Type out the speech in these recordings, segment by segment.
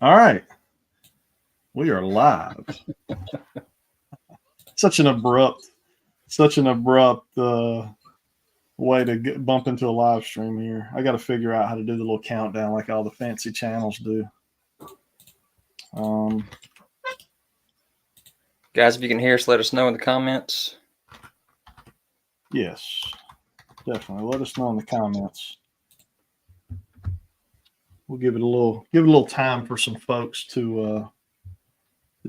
All right. We are live. Such an abrupt way to bump into a live stream here. I got to figure out how to do the little countdown like all the fancy channels do. Guys, if you can hear us, let us know in the comments. Yes, definitely. Let us know in the comments. We'll give it a little time for some folks to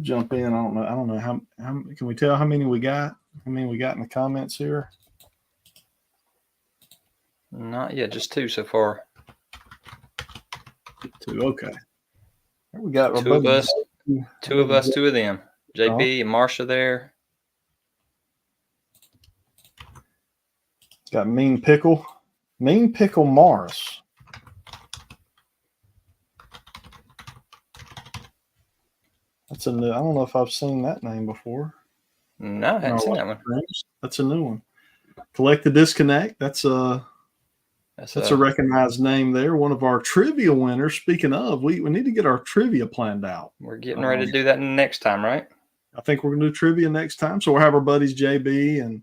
jump in. I don't know how can we tell how many we got? How many we got in the comments here? Not yet, just 2 so far. 2, okay. We got 2 of us, 2 of us, 2 of them. JB and Marsha there. Got Mean Pickle Morris. That's a new. I don't know if I've seen that name before. No, I haven't seen that one. That's a new one. Collect to Disconnect. That's a recognized name there. One of our trivia winners. Speaking of, we need to get our trivia planned out. We're getting ready to do that next time, right? I think we're going to do trivia next time. So we'll have our buddies JB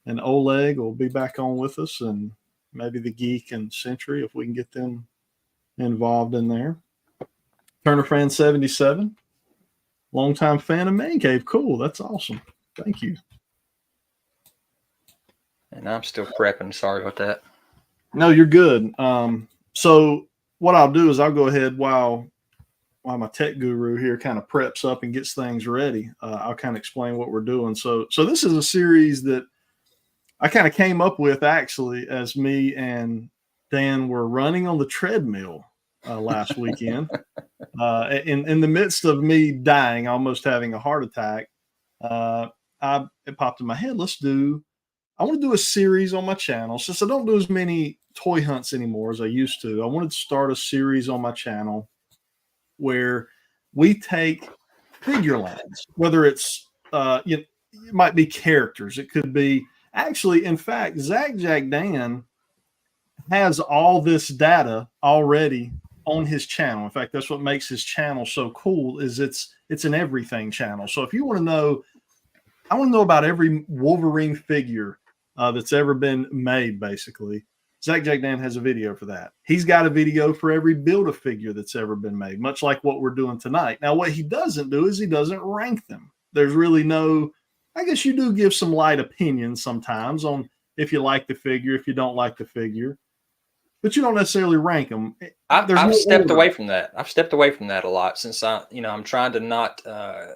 and Oleg will be back on with us, and maybe the Geek and Century if we can get them involved in there. Turner Fan 77. Longtime fan of Man Cave. Cool. That's awesome. Thank you. And I'm still prepping. Sorry about that. No, you're good. So what I'll do is I'll go ahead while my tech guru here kind of preps up and gets things ready. I'll kind of explain what we're doing. So this is a series that I kind of came up with actually as me and Dan were running on the treadmill last weekend. In the midst of me dying, almost having a heart attack, it popped in my head. I want to do a series on my channel. Since I don't do as many toy hunts anymore as I used to, I wanted to start a series on my channel where we take figure lands, whether it's it might be characters, it could be actually, in fact, Zach Jack Dan has all this data already on his channel. In fact, that's what makes his channel so cool is it's an everything channel. So if you want to know, I want to know about every Wolverine figure that's ever been made, basically. Zach Jack Dan has a video for that. He's got a video for every Build-A-Figure that's ever been made, much like what we're doing tonight. Now, what he doesn't do is he doesn't rank them. There's really no, I guess you do give some light opinions sometimes on if you like the figure, if you don't like the figure, but you don't necessarily rank them. I've stepped away from that. I've stepped away from that a lot since I'm trying to not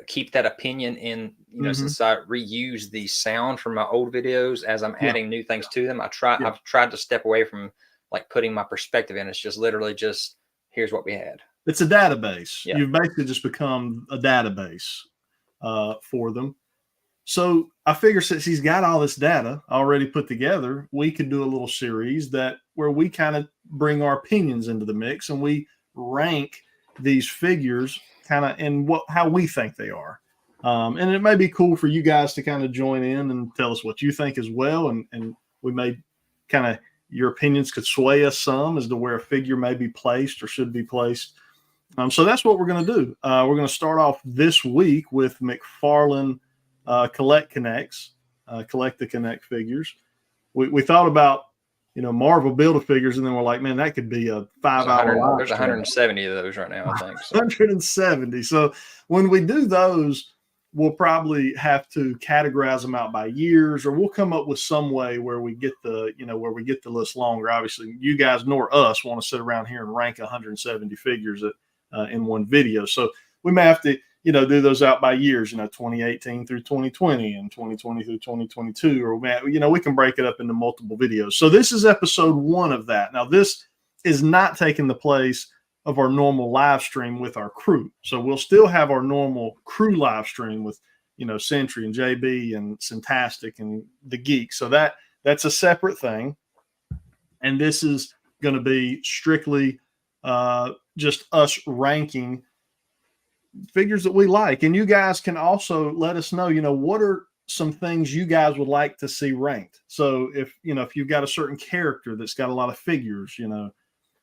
keep that opinion in, since I reuse the sound from my old videos as I'm adding new things to them. I've tried to step away from like putting my perspective in. It's just literally just, here's what we had. It's a database. Yeah. You've basically just become a database for them. So I figure since he's got all this data already put together, we could do a little series where we kind of bring our opinions into the mix and we rank these figures kind of in how we think they are. And it may be cool for you guys to kind of join in and tell us what you think as well. And we may kind of, your opinions could sway us some as to where a figure may be placed or should be placed. So that's what we're going to do. We're going to start off this week with McFarlane Collect to Connect figures. We thought about, Marvel Build-A-Figures, and then we're like, man, that could be a 5-hour. There's 170 of those right now, I think. So. 170. So when we do those, we'll probably have to categorize them out by years, or we'll come up with some way where we get the list longer. Obviously, you guys nor us want to sit around here and rank 170 figures in one video. So we may have to, do those out by years, 2018 through 2020 and 2020 through 2022, or, we can break it up into multiple videos. So this is episode 1 of that. Now, this is not taking the place of our normal live stream with our crew. So we'll still have our normal crew live stream with, Century and JB and Syntastic and the Geek. So that's a separate thing. And this is going to be strictly just us ranking figures that we like. And you guys can also let us know, what are some things you guys would like to see ranked. So if you've got a certain character that's got a lot of figures,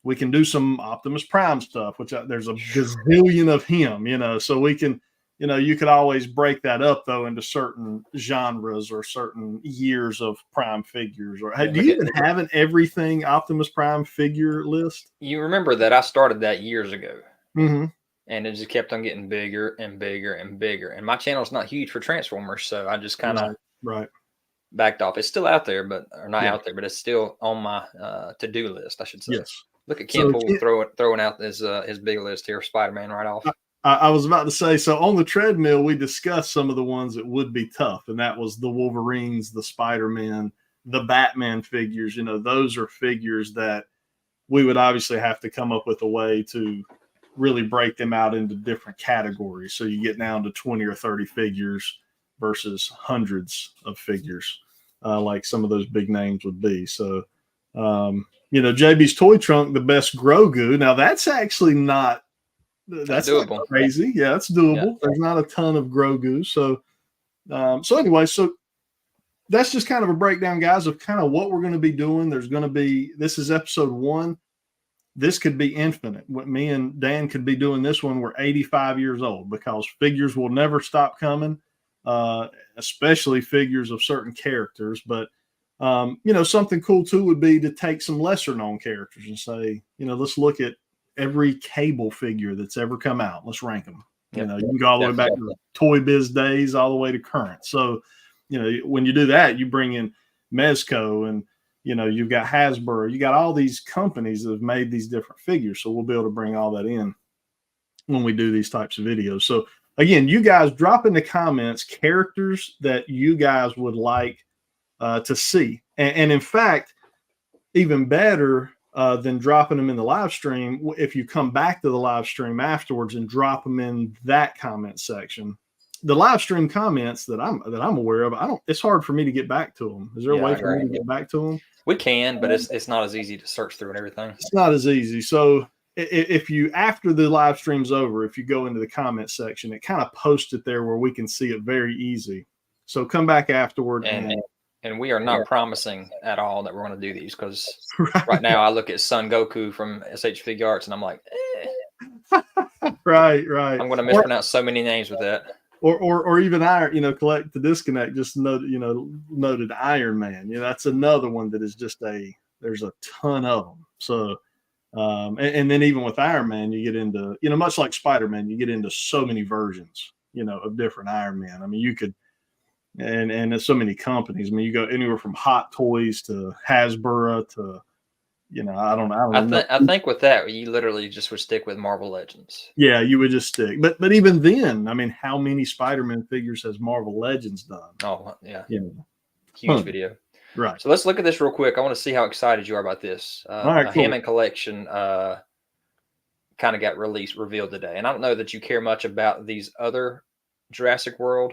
We can do some Optimus Prime stuff, which there's a gazillion of him, so we can, you could always break that up though into certain genres or certain years of Prime figures. Or do you even have an everything Optimus Prime figure list? You remember that I started that years ago. Mm-hmm. And it just kept on getting bigger and bigger and bigger. And my channel is not huge for Transformers, so I just kind of backed off. It's still out there, but out there, but it's still on my to-do list, I should say. Yes. Look at Ken Poole throwing out his big list here, Spider-Man right off. I was about to say, so on the treadmill, we discussed some of the ones that would be tough, and that was the Wolverines, the Spider-Man, the Batman figures. Those are figures that we would obviously have to come up with a way to really break them out into different categories. So you get down to 20 or 30 figures versus hundreds of figures, like some of those big names would be. So, JB's Toy Trunk, the best Grogu. Now that's actually that's doable. Not crazy. Yeah, that's doable. Yeah. There's not a ton of Grogu. So, anyway, so that's just kind of a breakdown, guys, of kind of what we're going to be doing. This is episode 1. This could be infinite. What me and Dan could be doing this one. We're 85 years old because figures will never stop coming, especially figures of certain characters. But, something cool too would be to take some lesser known characters and say, let's look at every Cable figure that's ever come out. Let's rank them. Yep. You can go all the way back to the Toy Biz days, all the way to current. So, when you do that, you bring in Mezco and, you've got Hasbro, you got all these companies that have made these different figures. So we'll be able to bring all that in when we do these types of videos. So again, you guys drop in the comments characters that you guys would like to see. And in fact, even better than dropping them in the live stream, if you come back to the live stream afterwards and drop them in that comment section. The live stream comments that I'm aware of, it's hard for me to get back to them. Is there a way for me to get back to them? We can, but it's not as easy to search through and everything. It's not as easy. So if you, after the live stream's over, if you go into the comment section, it kind of posts it there where we can see it very easy. So come back afterward. And we are not promising at all that we're going to do these because right now I look at Son Goku from SH Figure Arts and I'm like, Right. I'm going to mispronounce so many names with that. Or even Iron, Collect to Disconnect, just noted Iron Man. That's another one that is just there's a ton of them. So, and then even with Iron Man, you get into, much like Spider-Man, you get into so many versions, of different Iron Man. I mean, you could, and there's so many companies. I mean, you go anywhere from Hot Toys to Hasbro to, I don't know. I think with that, you literally just would stick with Marvel Legends. Yeah, you would just stick. But even then, I mean, how many Spider-Man figures has Marvel Legends done? Oh, yeah. Huge video. Right. So let's look at this real quick. I want to see how excited you are about this. All right, cool. Hammond Collection kind of got revealed today. And I don't know that you care much about these other Jurassic World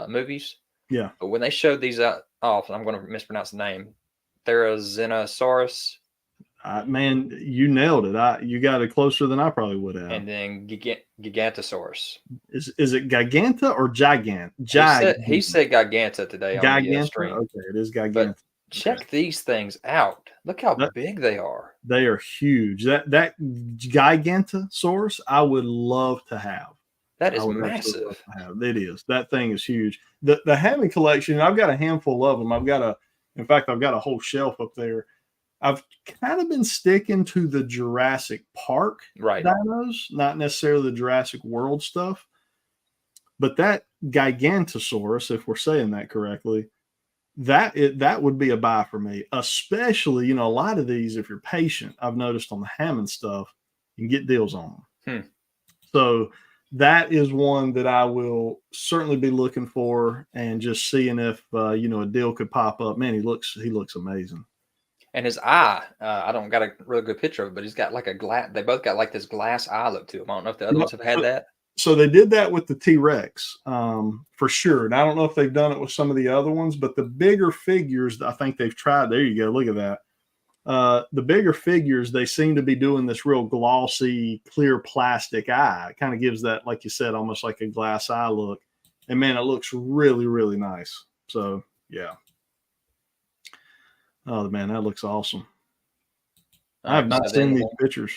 movies. Yeah. But when they showed these off, and I'm going to mispronounce the name, Therizinosaurus. Man, you nailed it. You got it closer than I probably would have. And then Gigantosaurus. Is it Giganta or Gigant? He said Giganta today on the stream. Okay, it is Giganta. But check these things out. Look how big they are. They are huge. That Gigantosaurus, I would love to have. That is massive. It is. That thing is huge. The Hammond Collection, I've got a handful of them. I've got a whole shelf up there. I've kind of been sticking to the Jurassic Park dinos, not necessarily the Jurassic World stuff. But that Gigantosaurus, if we're saying that correctly, that would be a buy for me. Especially, a lot of these, if you're patient, I've noticed on the Hammond stuff, you can get deals on them. So that is one that I will certainly be looking for and just seeing if a deal could pop up. Man, he looks amazing. And his eye, I don't got a really good picture of it, but he's got like a glass. They both got like this glass eye look to him. I don't know if the other ones have had that. So they did that with the T-Rex for sure. And I don't know if they've done it with some of the other ones, but the bigger figures, I think they've tried. There you go. Look at that. The bigger figures, they seem to be doing this real glossy, clear plastic eye. It kind of gives that, like you said, almost like a glass eye look. And man, it looks really, really nice. So yeah. Oh man, that looks awesome. I have not seen these pictures.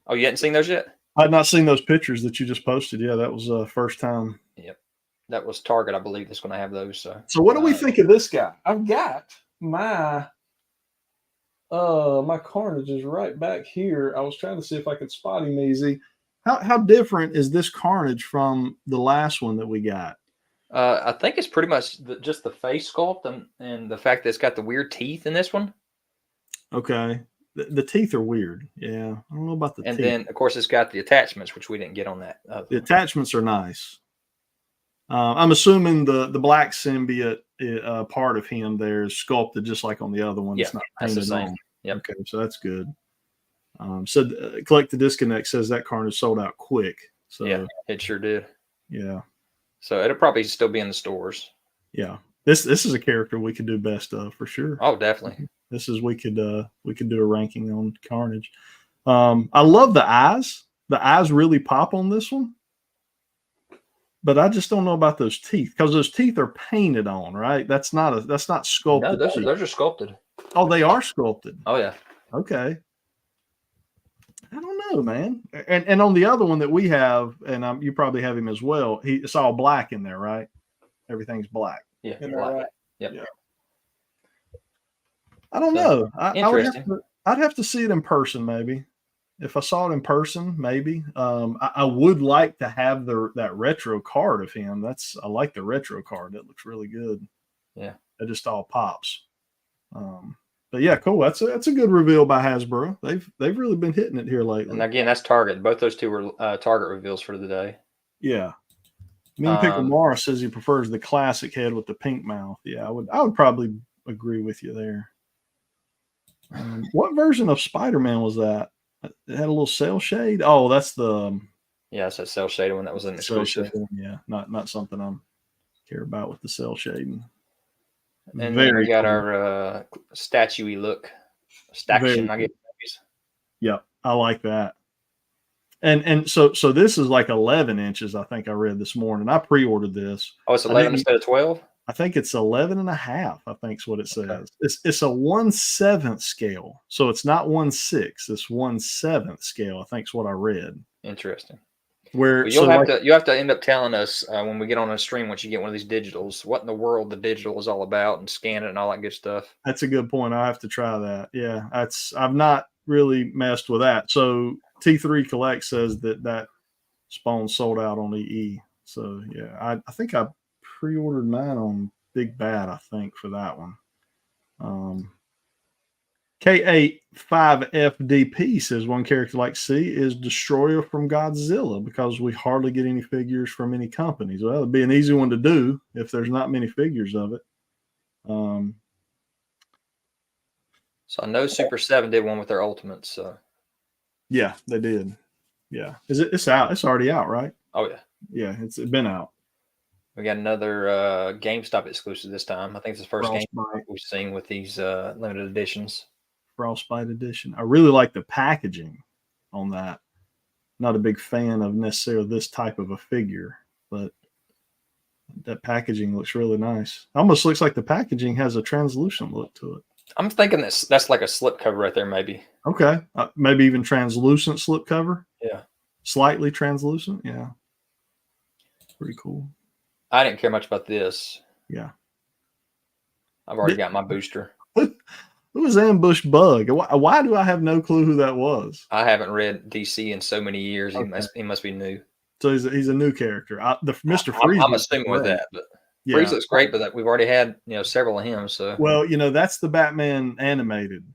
Oh, you hadn't seen those yet? I had not seen those pictures that you just posted. Yeah, that was the first time. Yep. That was Target, I believe, that's going to have those. So what do we think of this guy? I've got my Carnage is right back here. I was trying to see if I could spot him easy. How different is this Carnage from the last one that we got? I think it's pretty much just the face sculpt and the fact that it's got the weird teeth in this one. Okay. The teeth are weird. Yeah. I don't know about the teeth. And then, of course, it's got the attachments, which we didn't get on that. The attachments are nice. I'm assuming the black symbiote part of him there is sculpted just like on the other one. Yeah, it's not that's the painted same. on. Yep. Okay, so that's good. Collect to Disconnect says that Carnage sold out quick. So yeah, it sure did. Yeah. So it'll probably still be in the stores. Yeah. This is a character we could do best of for sure. Oh, definitely. This is we could do a ranking on Carnage. I love the eyes. The eyes really pop on this one. But I just don't know about those teeth because those teeth are painted on, right? That's not sculpted. No, those are sculpted. Oh, they are sculpted. Oh yeah. Okay. I don't know, man. And on the other one that we have, and you probably have him as well. It's all black in there, right? Everything's black. Yeah. Black. Right? Yep. Yeah. I don't know. I'd have to see it in person, maybe. If I saw it in person, maybe. I would like to have that retro card of him. I like the retro card. That looks really good. Yeah. It just all pops. But yeah, cool. That's a good reveal by Hasbro. They've really been hitting it here lately. And again, that's Target. Both those two were Target reveals for the day. Yeah. Mean Pickle Mara says he prefers the classic head with the pink mouth. Yeah, I would probably agree with you there. What version of Spider-Man was that? It had a little cell shade. Oh, that's the it's that cell shaded one that was an exclusive. Yeah, not something I care about with the cell shading. And then we got cool. Our statue-y look. Staction, I guess. Yep, I like that. And so this is like 11 inches, I think I read this morning. I pre-ordered this. Oh, it's 11 instead of 12? I think it's 11 and a half, I think is what it says. Okay. It's a 1/7 scale. So it's not 1/6. It's 1/7 scale, I think is what I read. Interesting. Where you'll have to end up telling us when we get on a stream, once you get one of these digitals, what in the world the digital is all about and scan it and all that good stuff. That's a good point. I have to try that. Yeah, I've not really messed with that. So T3 Collect says that Spawn sold out on EE. So yeah, I think I pre-ordered mine on Big Bad, I think, for that one. K85FDP says one character like C is Destroyer from Godzilla because we hardly get any figures from any companies. Well, it'd be an easy one to do if there's not many figures of it. So I know Super 7 did one with their Ultimates. So. Yeah, they did. Yeah. It's out. It's already out, right? Oh, yeah. Yeah, it's been out. We got another GameStop exclusive this time. I think it's the first game we've seen with these limited editions. Frostbite edition. I really like the packaging on that. Not a big fan of necessarily this type of a figure, but that packaging looks really nice. Almost looks like the packaging has a translucent look to it. I'm thinking that's like a slip cover right there, maybe. Okay. Maybe even translucent slip cover. Yeah. Slightly translucent. Yeah. Pretty cool. I didn't care much about this. Yeah. I've already got my booster. Who was Ambush Bug? Why do I have no clue who that was? I haven't read DC in so many years. Okay. He must be new. So he's a new character. Mr. Freeze. I'm assuming with that, but yeah. Freeze looks great, but we've already had several of him. So that's the Batman animated.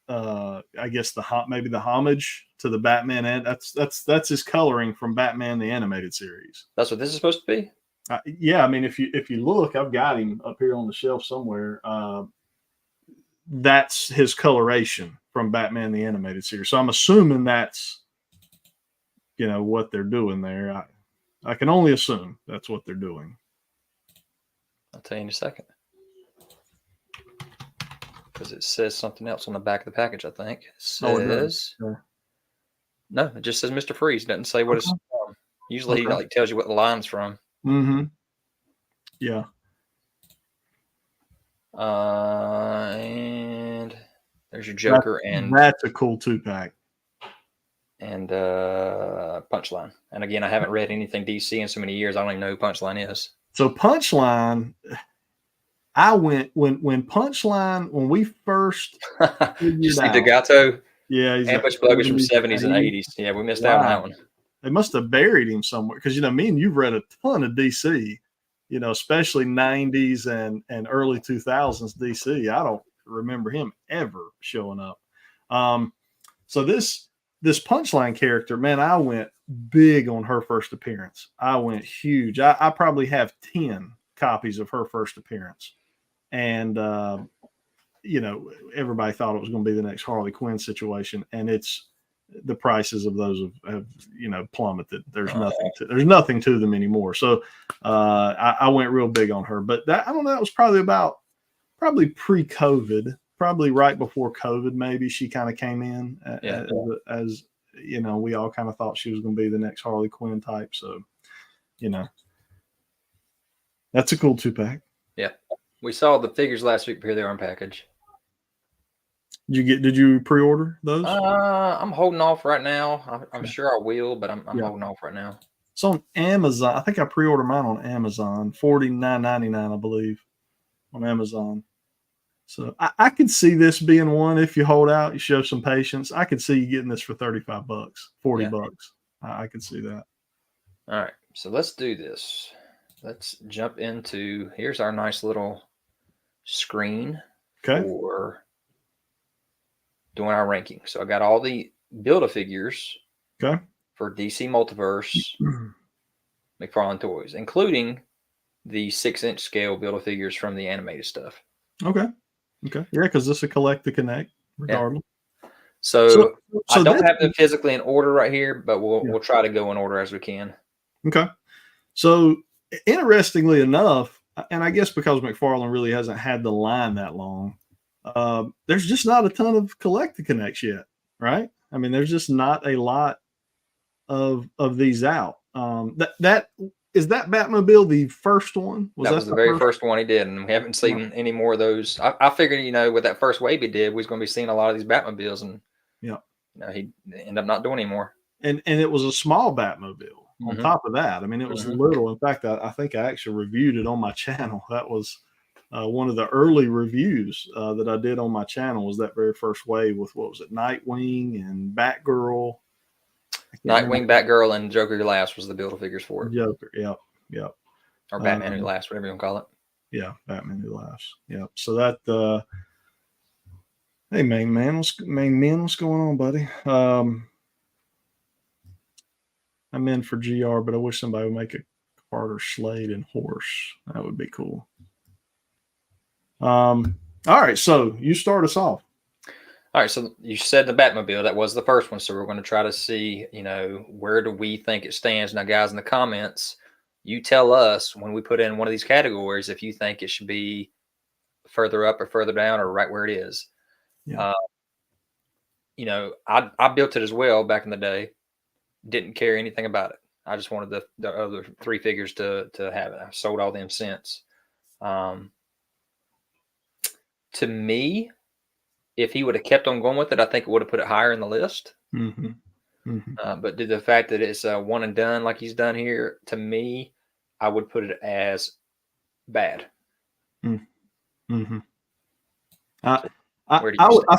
I guess maybe the homage to the Batman, and that's his coloring from Batman the Animated Series. That's what this is supposed to be. Yeah, I mean, if you look, I've got him up here on the shelf somewhere. That's his coloration from Batman the Animated Series. So I'm assuming that's what they're doing there. I can only assume that's what they're doing. I'll tell you in a second. Because it says something else on the back of the package, I think. It says... No, it just says Mr. Freeze. It doesn't say what it's from. Usually he tells you what the line's from. Mm-hmm. Yeah. And There's your Joker that's a cool 2-pack. And Punchline. And again, I haven't read anything DC in so many years. I don't even know who Punchline is. So Punchline, I went when Punchline, when we first you see Degato? Yeah, he's Ambush Bogus from 70s and 80s. Yeah, we missed out on that one. They must have buried him somewhere because, me and you've read a ton of DC, especially 90s and early 2000s DC. I don't remember him ever showing up. So this Punchline character, man, I went big on her first appearance. I went huge. I probably have 10 copies of her first appearance. And, everybody thought it was going to be the next Harley Quinn situation. And the prices of those have plummeted. There's nothing to them anymore. So I went real big on her. But I don't know, that was probably pre-COVID. Probably right before COVID, maybe she kind of came in as we all kind of thought she was going to be the next Harley Quinn type. So, that's a cool 2-pack. Yeah. We saw the figures last week. Here they are in package. Did you pre-order those? I'm holding off right now. I'm sure I will, but I'm holding off right now. It's on Amazon. I think I pre-ordered mine on Amazon, $49.99, I believe, on Amazon. So I could see this being one. If you hold out, you show some patience, I could see you getting this for $35, $40. I could see that. All right. So let's do this. Let's jump into, here's our nice little screen for doing our ranking. So I got all the Build-A-Figures for DC Multiverse McFarlane Toys, including the 6-inch scale Build-A-Figures from the animated stuff. Okay. Yeah, because this is a Collect to Connect, regardless. Yeah. So I don't have them physically in order right here, but we'll try to go in order as we can. Okay. So interestingly enough, and I guess because McFarlane really hasn't had the line that long, there's just not a ton of Collect to Connects yet, right? I mean, there's just not a lot of these out. Is that Batmobile the first one? That was the very first one he did, and we haven't seen any more of those. I figured, with that first wave he did, we was going to be seeing a lot of these Batmobiles, and he ended up not doing anymore. And it was a small Batmobile. On top of that, I mean, it was little. In fact, I think I actually reviewed it on my channel. That was one of the early reviews that I did on my channel. Was that very first wave with, what was it, Nightwing and Batgirl. Nightwing, Batgirl, and Joker Who Laughs was the Build-A-Figures for it. Joker, yep. Or Batman Who Laughs, whatever you want to call it. Yeah, Batman Who Laughs. Yep. So that, hey, main man, what's going on, buddy? I'm in for GR, but I wish somebody would make a Carter Slade and Horse. That would be cool. All right, so you start us off. All right, so you said the Batmobile. That was the first one. So we're going to try to see, where do we think it stands? Now, guys, in the comments, you tell us when we put in one of these categories if you think it should be further up or further down or right where it is. Yeah. I built it as well back in the day. Didn't care anything about it. I just wanted the other 3 figures to have it. I've sold all them since. To me, if he would have kept on going with it, I think it would have put it higher in the list. But due to the fact that it's one and done like he's done here, to me, I would put it as bad. I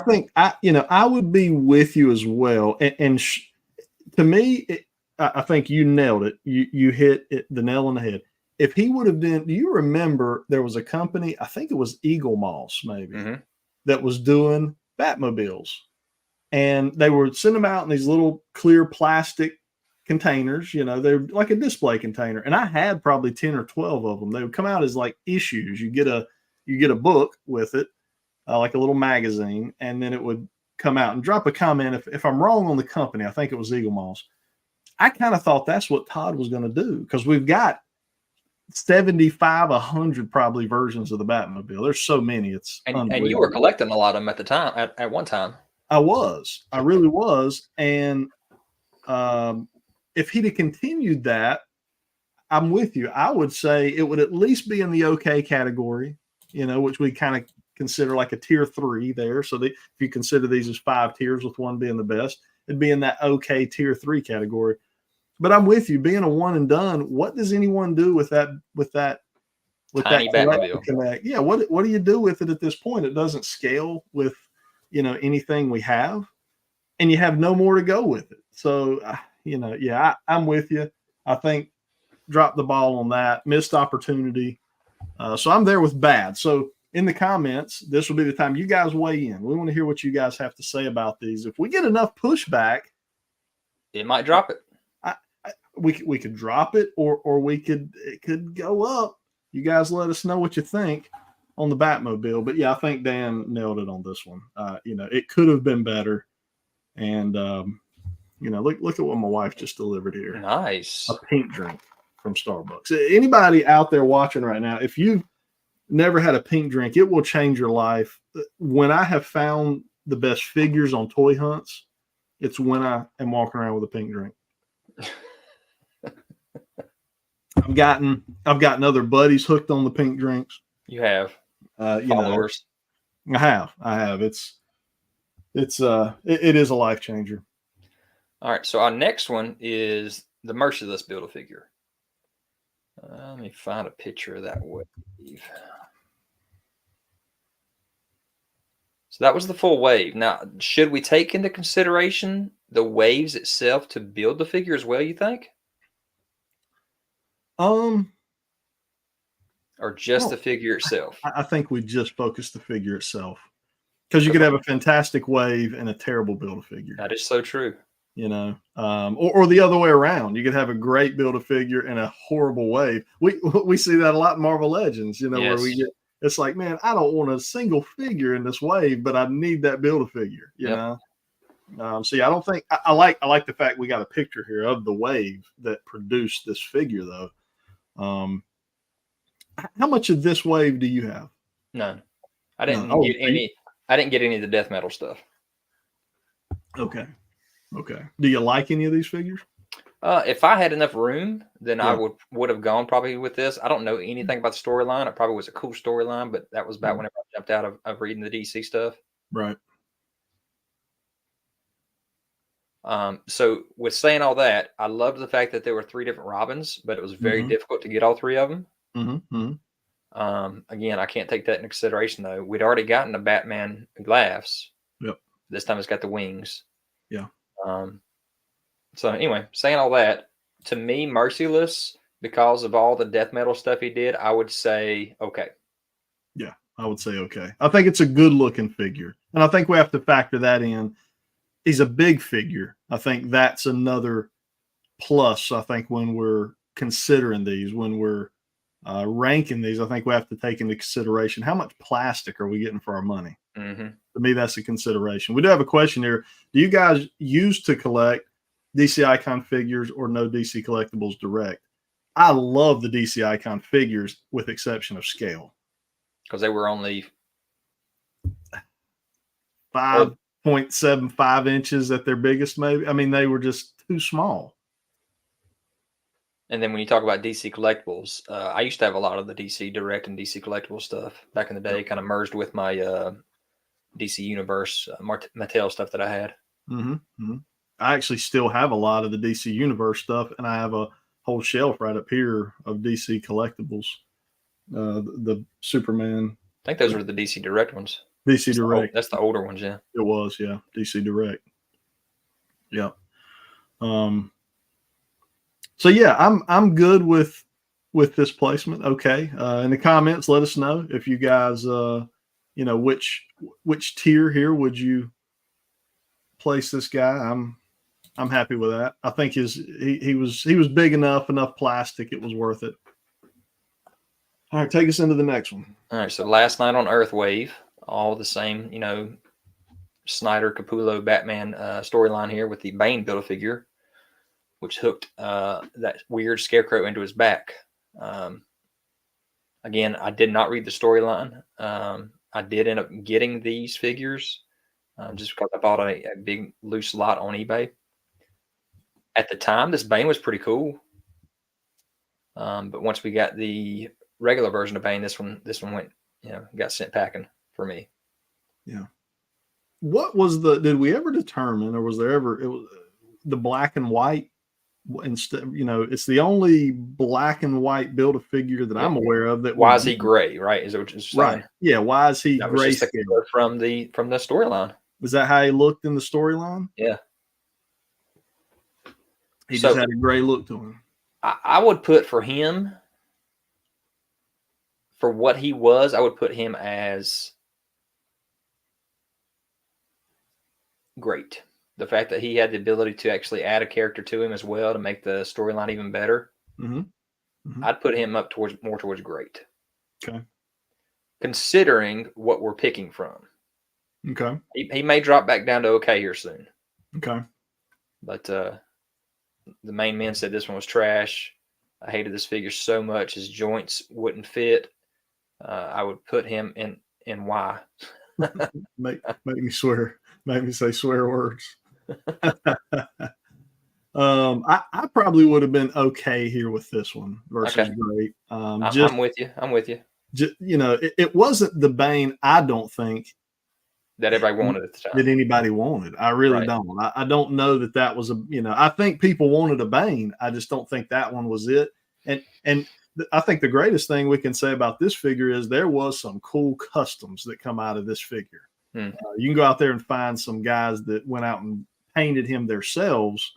think I would be with you as well. And to me, I think you nailed it. You hit the nail on the head. If he would have been, do you remember there was a company, I think it was Eagle Moss maybe, that was doing Batmobiles, and they would send them out in these little clear plastic containers. They're like a display container, and I had probably 10 or 12 of them. They would come out as like issues. You get a book with it, like a little magazine, and then it would come out. And drop a comment if I'm wrong on the company. I think it was Eagle Moss. I kind of thought that's what Todd was going to do, because we've got 75, 100 probably versions of the Batmobile. There's so many. It's and you were collecting a lot of them at the time. At one time, I really was. And if he'd have continued that, I'm with you. I would say it would at least be in the okay category, which we kind consider like a tier 3 there. So if you consider these as 5 tiers with one being the best, it'd be in that okay tier 3 category. But I'm with you. Being a one and done, what does anyone do with that Tiny Batmobile Connect? Yeah, what do you do with it at this point? It doesn't scale with anything we have, and you have no more to go with it. So yeah, I'm with you. I think drop the ball on that, missed opportunity. So I'm there with bad. So in the comments, this will be the time you guys weigh in. We want to hear what you guys have to say about these. If we get enough pushback, it might drop it. We could drop it, or it could go up. You guys let us know what you think on the Batmobile. But yeah, I think Dan nailed it on this one. It could have been better. And look at what my wife just delivered here. Nice. A pink drink from Starbucks. Anybody out there watching right now, if you've never had a pink drink, it will change your life. When I have found the best figures on toy hunts, it's when I am walking around with a pink drink. I've gotten other buddies hooked on the pink drinks. You have followers. I have. It is a life changer. All right, so our next one is the Merciless Build-A-Figure. Let me find a picture of that wave. So that was the full wave. Now, should we take into consideration the waves itself to build the figure as well, you think? Or just the figure itself? I think we just focus the figure itself. Because you could have a fantastic wave and a terrible Build-A-Figure. That is so true. Or the other way around. You could have a great Build-A-Figure and a horrible wave. We see that a lot in Marvel Legends, yes. Where we get, it's like, man, I don't want a single figure in this wave, but I need that Build-A-Figure, you know? So yeah, I don't think I like the fact we got a picture here of the wave that produced this figure though. How much of this wave do you have? None. I didn't get any. I didn't get any of the death metal stuff. Okay. Do you like any of these figures? If I had enough room, then I would have gone probably with this. I don't know anything about the storyline. It probably was a cool storyline, but that was about whenever I jumped out of reading the DC stuff. Right. So with saying all that, I loved the fact that there were 3 different Robins, but it was very difficult to get all 3 of them. Again, I can't take that into consideration though. We'd already gotten a Batman who laughs. Yep. This time it's got the wings. Yeah. So anyway, saying all that, to me, Merciless, because of all the death metal stuff he did, I would say okay. Yeah, I would say okay. I think it's a good looking figure. And I think we have to factor that in. He's a big figure. I think that's another plus. I think when we're considering these, when we're ranking these, I think we have to take into consideration how much plastic are we getting for our money. To me, that's a consideration. We do have a question here. Do you guys use to collect DC Icon figures or no DC collectibles direct? I love the DC Icon figures with exception of scale. Because they were only 5.75 inches at their biggest, maybe. I mean, they were just too small. And then when you talk about DC collectibles, I used to have a lot of the DC Direct and DC collectible stuff back in the day, kind of merged with my DC Universe Mattel stuff that I had. I actually still have a lot of the DC Universe stuff, and I have a whole shelf right up here of DC collectibles. The Superman. I think those were the DC Direct ones. DC Direct. That's the older ones, yeah. It was, yeah. DC Direct. Yeah. So yeah, I'm good with this placement. Okay. In the comments, let us know if you guys which tier here would you place this guy. I'm happy with that. I think he was big enough plastic, it was worth it. All right, take us into the next one. All right, so Last Night on Earth wave, all the same, Snyder Capullo Batman storyline here with the Bane Build-A-Figure, which hooked that weird scarecrow into his back. Again, I did not read the storyline. I did end up getting these figures just because I bought a big loose lot on eBay. At the time, this Bane was pretty cool. But once we got the regular version of Bane, this one went, got sent packing for me. Yeah. What was did we ever determine, or was there ever, it was the black and white? Instead, it's the only black and white Build-A-Figure that I'm aware of that. Why is he gray? Right? Is that what you're saying? Right. Yeah. Why is he That was just grayscale? from the storyline. Was that how he looked in the storyline? Yeah. He just had a gray look to him. I would put for him, for what he was, I would put him as great. The fact that he had the ability to actually add a character to him as well to make the storyline even better. I'd put him up more towards great. Okay. Considering what we're picking from. Okay. He may drop back down to okay here soon. Okay. But the main men said this one was trash. I hated this figure so much. His joints wouldn't fit. I would put him in Y. make me swear. Make me say swear words. I probably would have been okay here with this one versus great. I'm with you. It wasn't the Bane, I don't think, that everybody wanted at the time. That anybody wanted. I really don't. I don't know that was I think people wanted a Bane. I just don't think that one was it. And I think the greatest thing we can say about this figure is there was some cool customs that come out of this figure. You can go out there and find some guys that went out and painted him themselves,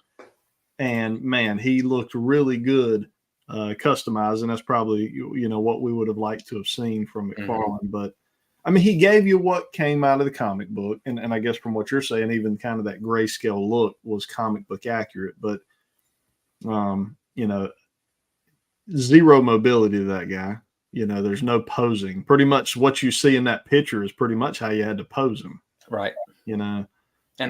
and man, he looked really good customized, and that's probably what we would have liked to have seen from McFarlane. But I mean, he gave you what came out of the comic book, and I guess from what you're saying, even kind of that grayscale look was comic book accurate. But zero mobility to that guy. There's no posing. Pretty much what you see in that picture is pretty much how you had to pose him. Right. And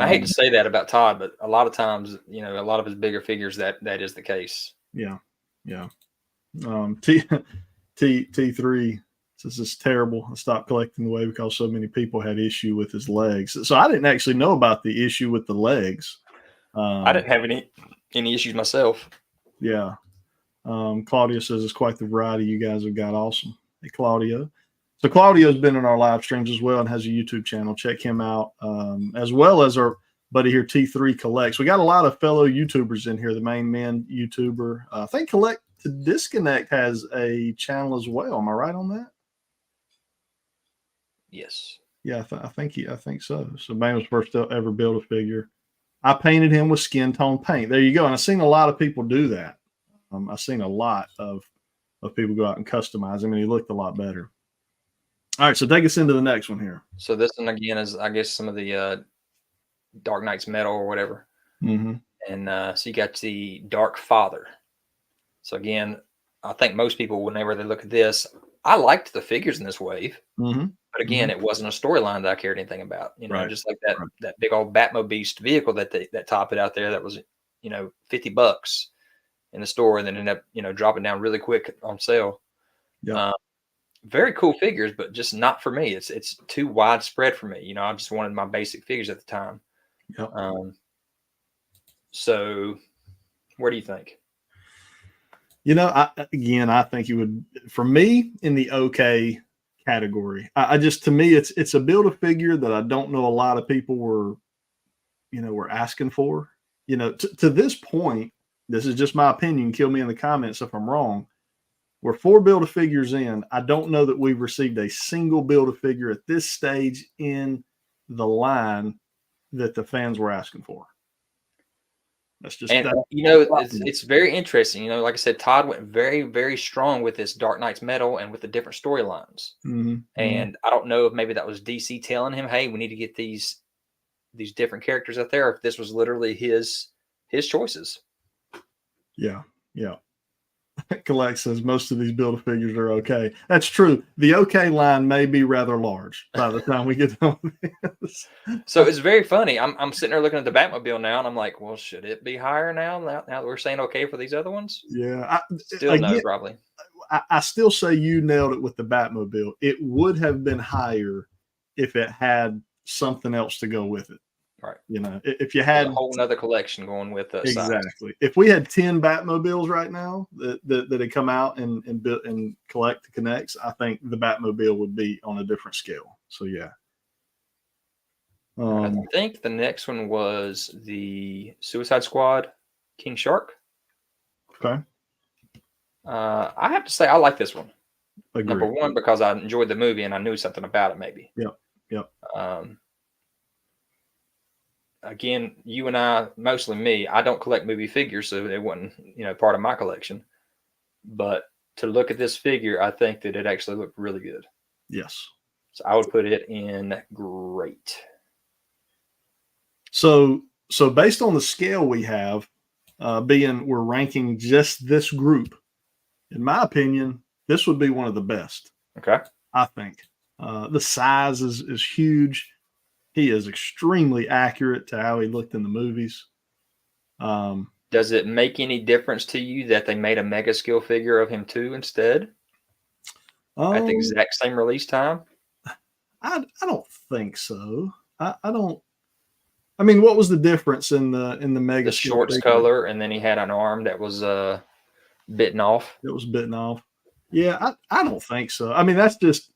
I hate to say that about Todd, but a lot of times, a lot of his bigger figures, that is the case. Yeah. Yeah. T3 says it's terrible. I stopped collecting the way because so many people had issue with his legs. So I didn't actually know about the issue with the legs. I didn't have any issues myself. Yeah. Claudia says it's quite the variety you guys have got. Awesome. Hey, Claudia. So Claudio's been in our live streams as well and has a YouTube channel. Check him out, as well as our buddy here, T3 Collects. We got a lot of fellow YouTubers in here. The main man YouTuber, I think Collect to Disconnect has a channel as well. Am I right on that? Yes. Yeah, I think so. So Bane was first to ever build a figure. I painted him with skin tone paint. There you go. And I've seen a lot of people do that. I've seen a lot of people go out and customize him, and he looked a lot better. All right, so take us into the next one here. So this one again is, I guess, some of the Dark Knight's metal or whatever. And so you got the Dark Father. So again, I think most people, whenever they look at this, I liked the figures in this wave. But again, it wasn't a storyline that I cared anything about. Just like that big old Batmobile vehicle that Top it out there that was, $50 in the store, and then ended up, dropping down really quick on sale. Yeah. Very cool figures, but just not for me. It's too widespread for me. I just wanted my basic figures at the time. Yep. So where do you think? I think you would, for me, in the okay category. To me, it's a Build-A-Figure that I don't know a lot of people were asking for. To this point, this is just my opinion. Kill me in the comments if I'm wrong. We're 4 Build-A-Figures in. I don't know that we've received a single Build-A-Figure at this stage in the line that the fans were asking for. That's just, it's very interesting. Like I said, Todd went very, very strong with this Dark Knight's metal and with the different storylines. And I don't know if maybe that was DC telling him, hey, we need to get these different characters out there, or if this was literally his choices. Yeah. Collect says most of these Build-A-Figures are okay. That's true. The okay line may be rather large by the time we get done with this. So it's very funny. I'm sitting there looking at the Batmobile now, and I'm like, well, should it be higher now that we're saying okay for these other ones? Yeah. No, probably. I still say you nailed it with the Batmobile. It would have been higher if it had something else to go with it. Right. If you had a whole nother collection going with us. Exactly. If we had 10 Batmobiles right now that had come out and Collect to Connects, I think the Batmobile would be on a different scale. So yeah. I think the next one was the Suicide Squad King Shark. Okay. I have to say I like this one. Agree. Number one, because I enjoyed the movie and I knew something about it. Maybe. Yep. Again, you and I, mostly me, I don't collect movie figures, so it wasn't, part of my collection. But to look at this figure, I think that it actually looked really good. Yes. So I would put it in great. So based on the scale we have, being we're ranking just this group, in my opinion, this would be one of the best. Okay. I think the size is huge. He is extremely accurate to how he looked in the movies. Does it make any difference to you that they made a mega scale figure of him too instead at the exact same release time? I don't think so. I don't. I mean, what was the difference in the mega? The shorts color, and then he had an arm that was bitten off. It was bitten off. Yeah, I don't think so. I mean, that's just,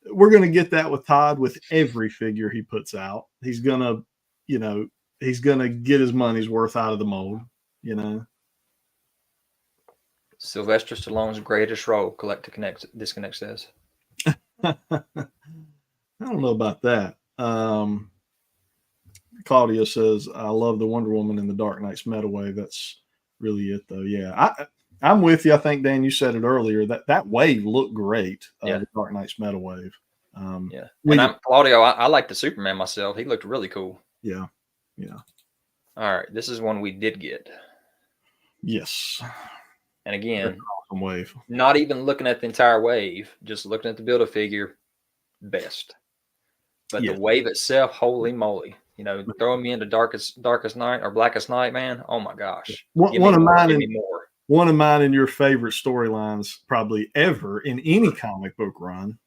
we're going to get that with Todd with every figure he puts out. He's going to, he's going to get his money's worth out of the mold, Sylvester Stallone's greatest role, Collect to Connect, Disconnect says. I don't know about that. Claudia says, I love the Wonder Woman in the Dark Knight's Meta Wave. That's really it, though. Yeah, I'm with you. I think, Dan, you said it earlier, that wave looked great. The Dark Knight's Meta Wave. Yeah. And I'm Claudio. I like the Superman myself. He looked really cool. Yeah. All right. This is one we did get. Yes. And again, awesome wave. Not even looking at the entire wave, just looking at the Build-A-Figure, best. But the wave itself, holy moly. Throwing me into darkest night or blackest night, man. Oh my gosh. One of mine and your favorite storylines probably ever in any comic book run,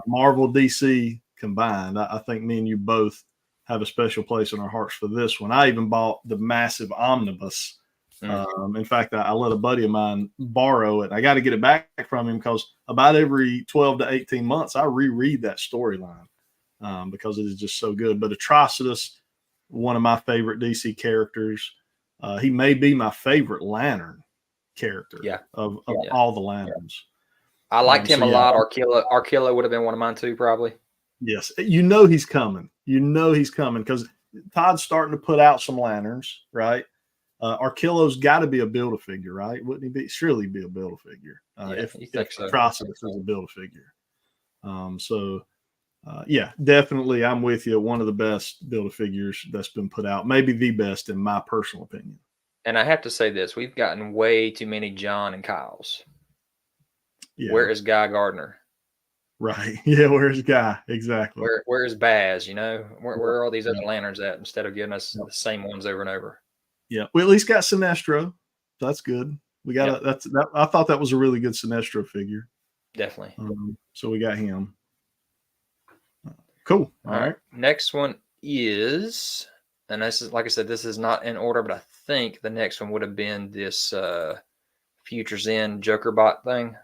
Marvel, DC combined. I think me and you both have a special place in our hearts for this one. I even bought the massive omnibus. In fact, I let a buddy of mine borrow it. I got to get it back from him because about every 12 to 18 months, I reread that storyline. Because it is just so good. But Atrocitus, one of my favorite DC characters, he may be my favorite Lantern character of all the Lanterns. I liked him a lot. Arkilla would have been one of mine too, probably. Yes. He's coming. He's coming because Todd's starting to put out some Lanterns, right? Arkilla's got to be a Build-A-Figure, right? Wouldn't he be? Surely be a Build-A-Figure. If Atrocitus is a Build-A-Figure. Definitely. I'm with you. One of the best Build-A-Figures that's been put out. Maybe the best in my personal opinion. And I have to say this. We've gotten way too many John and Kyles. Yeah. Where is Guy Gardner? Right. Yeah, where's Guy? Exactly. Where is Baz? Where are all these other Lanterns at instead of giving us the same ones over and over? Yeah. We at least got Sinestro. That's good. We got I thought that was a really good Sinestro figure. Definitely. So we got him. Cool. All right. Next one is, and this is, like I said, this is not in order, but I think the next one would have been this Future's End Joker bot thing.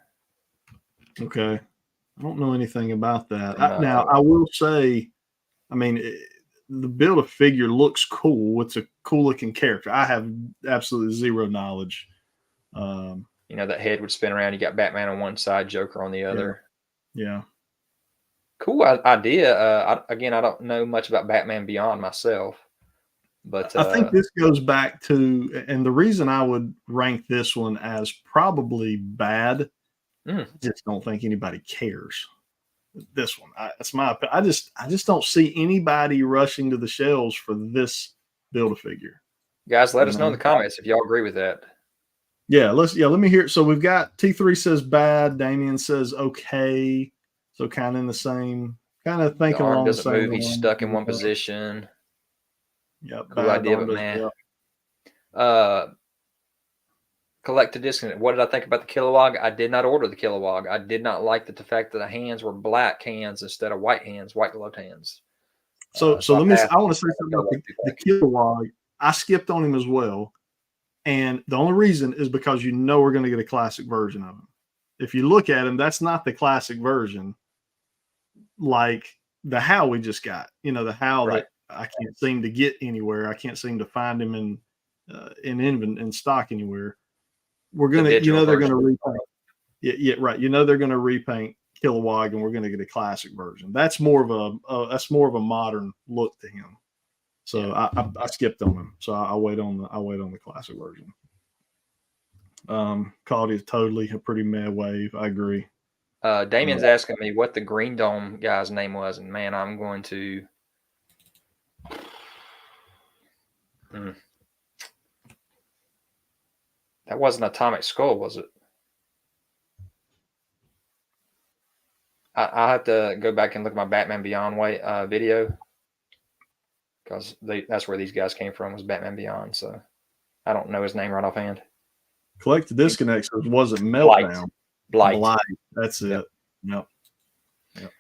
Okay. I don't know anything about that. Now, I will say, the Build-A-Figure looks cool. It's a cool looking character. I have absolutely zero knowledge. That head would spin around. You got Batman on one side, Joker on the other. Yeah. Cool idea. I don't know much about Batman Beyond myself, but I think this goes back to, and the reason I would rank this one as probably bad, just don't think anybody cares. This one, that's my opinion. I just don't see anybody rushing to the shelves for this Build-A-Figure. Guys, let us know in the comments if y'all agree with that. Let me hear it. So we've got T3 says bad, Damien says okay. So kind of in the same, kind of thinking along the same line. He's stuck in one position. Yep. Cool idea, but man. Collect to Disconnect. What did I think about the Kilowog? I did not order the Kilowog. I did not like the fact that the hands were black hands instead of white hands, white gloved hands. So let me. I want to say something about the Kilowog. I skipped on him as well, and the only reason is because we're going to get a classic version of him. If you look at him, that's not the classic version. Like the Hal we just got, the Hal Right. that I can't seem to get anywhere. I can't seem to find him in stock anywhere. We're The gonna, digital they're gonna version. repaint. Yeah, right. They're gonna repaint Kilowog, and we're gonna get a classic version. That's more of a modern look to him. So I skipped on him. So I'll wait on the classic version. Called it totally a pretty mad wave. I agree. Damien's asking me what the Green Dome guy's name was, and man, I'm going to. That wasn't Atomic Skull, was it? I have to go back and look at my Batman Beyond video, because that's where these guys came from, was Batman Beyond. So I don't know his name right offhand. Collect to Disconnect wasn't Meltdown. Blight. That's it. Yep.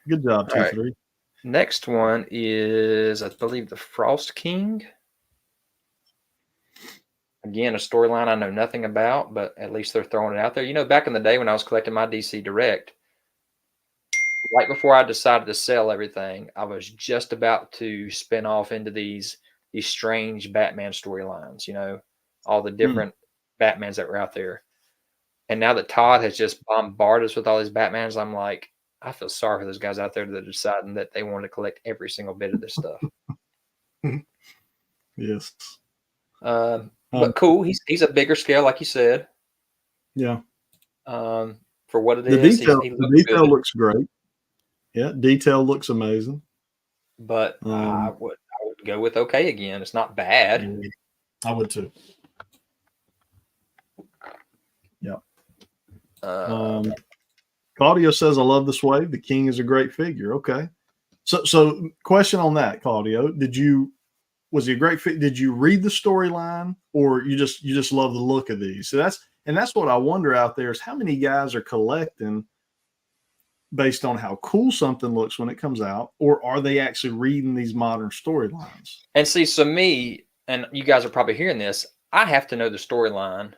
Good job, 2-3. Next one is, I believe, the Frost King. Again, a storyline I know nothing about, but at least they're throwing it out there. Back in the day when I was collecting my DC Direct, right before I decided to sell everything, I was just about to spin off into these strange Batman storylines, all the different Batmans that were out there. And now that Todd has just bombarded us with all these Batmans, I'm like, I feel sorry for those guys out there that are deciding that they want to collect every single bit of this stuff. Yes. But cool. He's a bigger scale, like you said. Yeah. For what it is, the detail looks great. Yeah, detail looks amazing. But I would go with okay again. It's not bad. Yeah, I would too. Yeah. Claudio says, I love this wave. The King is a great figure. Okay. So question on that, Claudio. Was he a great fit? Did you read the storyline, or you just love the look of these? So that's what I wonder out there, is how many guys are collecting based on how cool something looks when it comes out, or are they actually reading these modern storylines? And see, so me, and you guys are probably hearing this, I have to know the storyline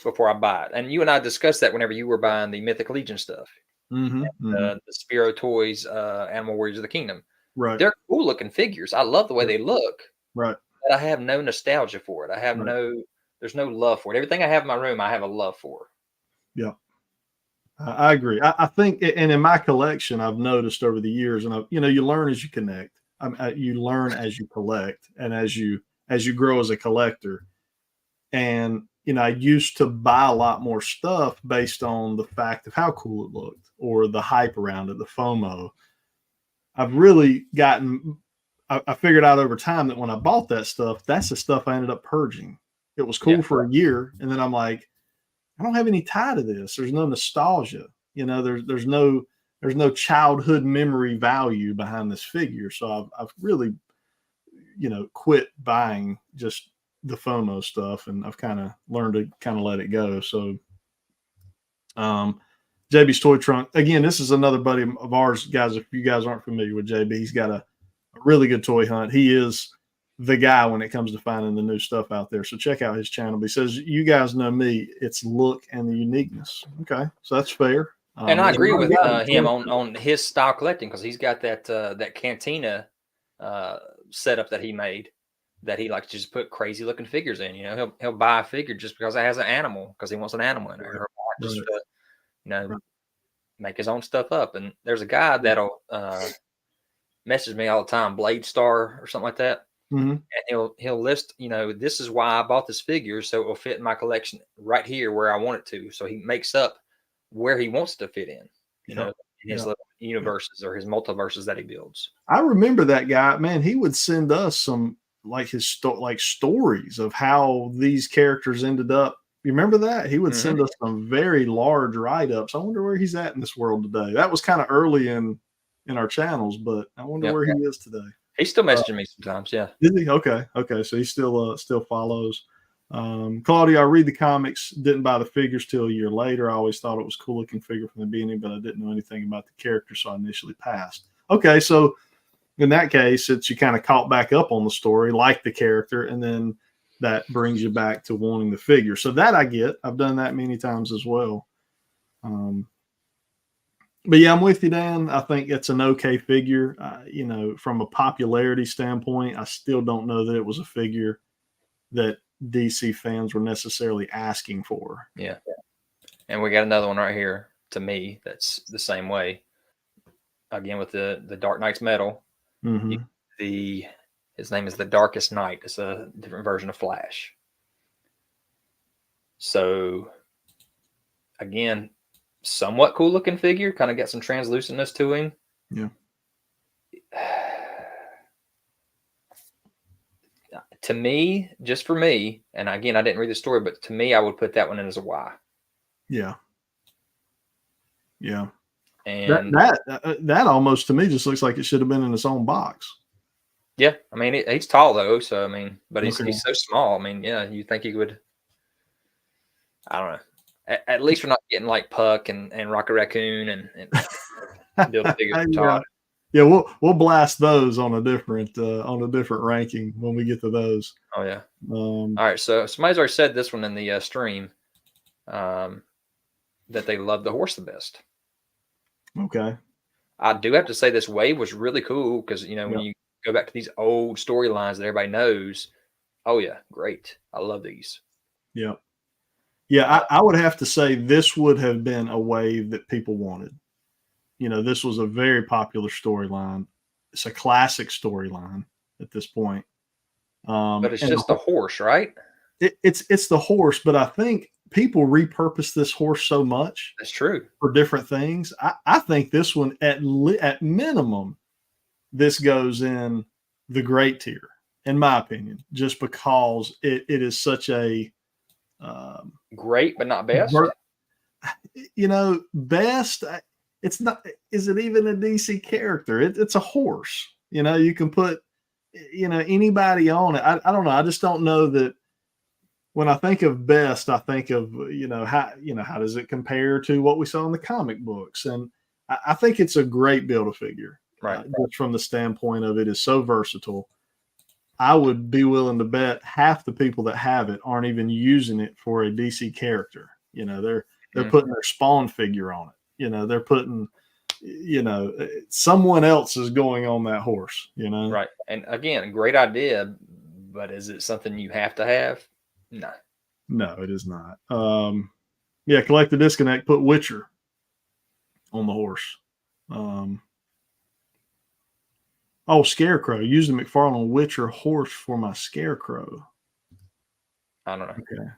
before I buy it. And you and I discussed that whenever you were buying the Mythic Legion stuff. The Spiro Toys Animal Warriors of the Kingdom. Right. They're cool looking figures. I love the way they look. Right. But I have no nostalgia for it. I have there's no love for it. Everything I have in my room, I have a love for. Yeah. I agree. I think, and in my collection, I've noticed over the years, and you learn as you connect. You learn as you collect, and as you grow as a collector. And I used to buy a lot more stuff based on the fact of how cool it looked, or the hype around it, the FOMO. I've really I figured out over time that when I bought that stuff, that's the stuff I ended up purging. It was cool for a year, and then I'm like, I don't have any tie to this. There's no nostalgia. There's no childhood memory value behind this figure. So I've really, quit buying just the FOMO stuff, and I've kind of learned to kind of let it go. So, JB's Toy Trunk, again, this is another buddy of ours, guys. If you guys aren't familiar with JB, he's got a really good toy hunt. He is the guy when it comes to finding the new stuff out there. So check out his channel. He says, you guys know me, it's look and the uniqueness. Okay. So that's fair. And I agree with him on his style collecting, because he's got that cantina setup that he made, that he likes to just put crazy looking figures in. He'll buy a figure just because it has an animal, because he wants an animal in there. Just make his own stuff up. And there's a guy that'll message me all the time, Blade Star or something like that. And he'll list, this is why I bought this figure, so it will fit in my collection right here where I want it to. So he makes up where he wants to fit in, in his little universes or his multiverses that he builds. I remember that guy, man. He would send us some stories of how these characters ended up. You remember that? He would send us some very large write-ups. I wonder where he's at in this world today. That was kind of early in our channels, but I wonder where he is today. He's still messaging me sometimes. Yeah. Is he? Okay. So he still follows. Claudia, I read the comics, didn't buy the figures till a year later. I always thought it was a cool looking figure from the beginning, but I didn't know anything about the character, so I initially passed. Okay. So in that case, you kind of caught back up on the story, like the character, and then that brings you back to wanting the figure. So that I get. I've done that many times as well. But yeah, I'm with you, Dan. I think it's an okay figure. You know, from a popularity standpoint, I still don't know that it was a figure that DC fans were necessarily asking for. Yeah. And we got another one right here to me that's the same way. Again, with the Dark Knight's metal. Mm-hmm. His name is the Darkest Knight. It's a different version of Flash. So again, somewhat cool looking figure. Kind of got some translucentness to him. Yeah. To me, just for me, and again, I didn't read the story, but to me, I would put that one in as a Y. Yeah. Yeah. And that almost to me just looks like it should have been in its own box. Yeah, I mean, he's tall though, so I mean, but he's Okay. he's so small. I mean, yeah, you think he would? I don't know. At least we're not getting like Puck and Rocket Raccoon and build a bigger Todd. Yeah, we'll blast those on a different ranking when we get to those. Oh yeah. All right, so somebody's already said this one in the stream, that they love the horse the best. Okay. I do have to say this wave was really cool because when you go back to these old storylines that everybody knows, oh yeah, great. I love these. Yeah. Yeah, I would have to say this would have been a wave that people wanted. You know, this was a very popular storyline. It's a classic storyline at this point. But it's just the horse, right? It's the horse, but I think people repurpose this horse so much. That's true. For different things. I think this one at minimum, this goes in the great tier, in my opinion, just because it is such a great, but not best. Best. It's not. Is it even a DC character? It's a horse. You can put anybody on it. I don't know. I just don't know that. When I think of best, I think of how does it compare to what we saw in the comic books, and I think it's a great Build-A-Figure, right? Just from the standpoint of it is so versatile. I would be willing to bet half the people that have it aren't even using it for a DC character. They're putting their Spawn figure on it. They're putting someone else is going on that horse. Right. And again, great idea, but is it something you have to have? No, it is not. Collect to Disconnect. Put Witcher on the horse. Scarecrow. Use the McFarlane Witcher horse for my Scarecrow. I don't know. Okay,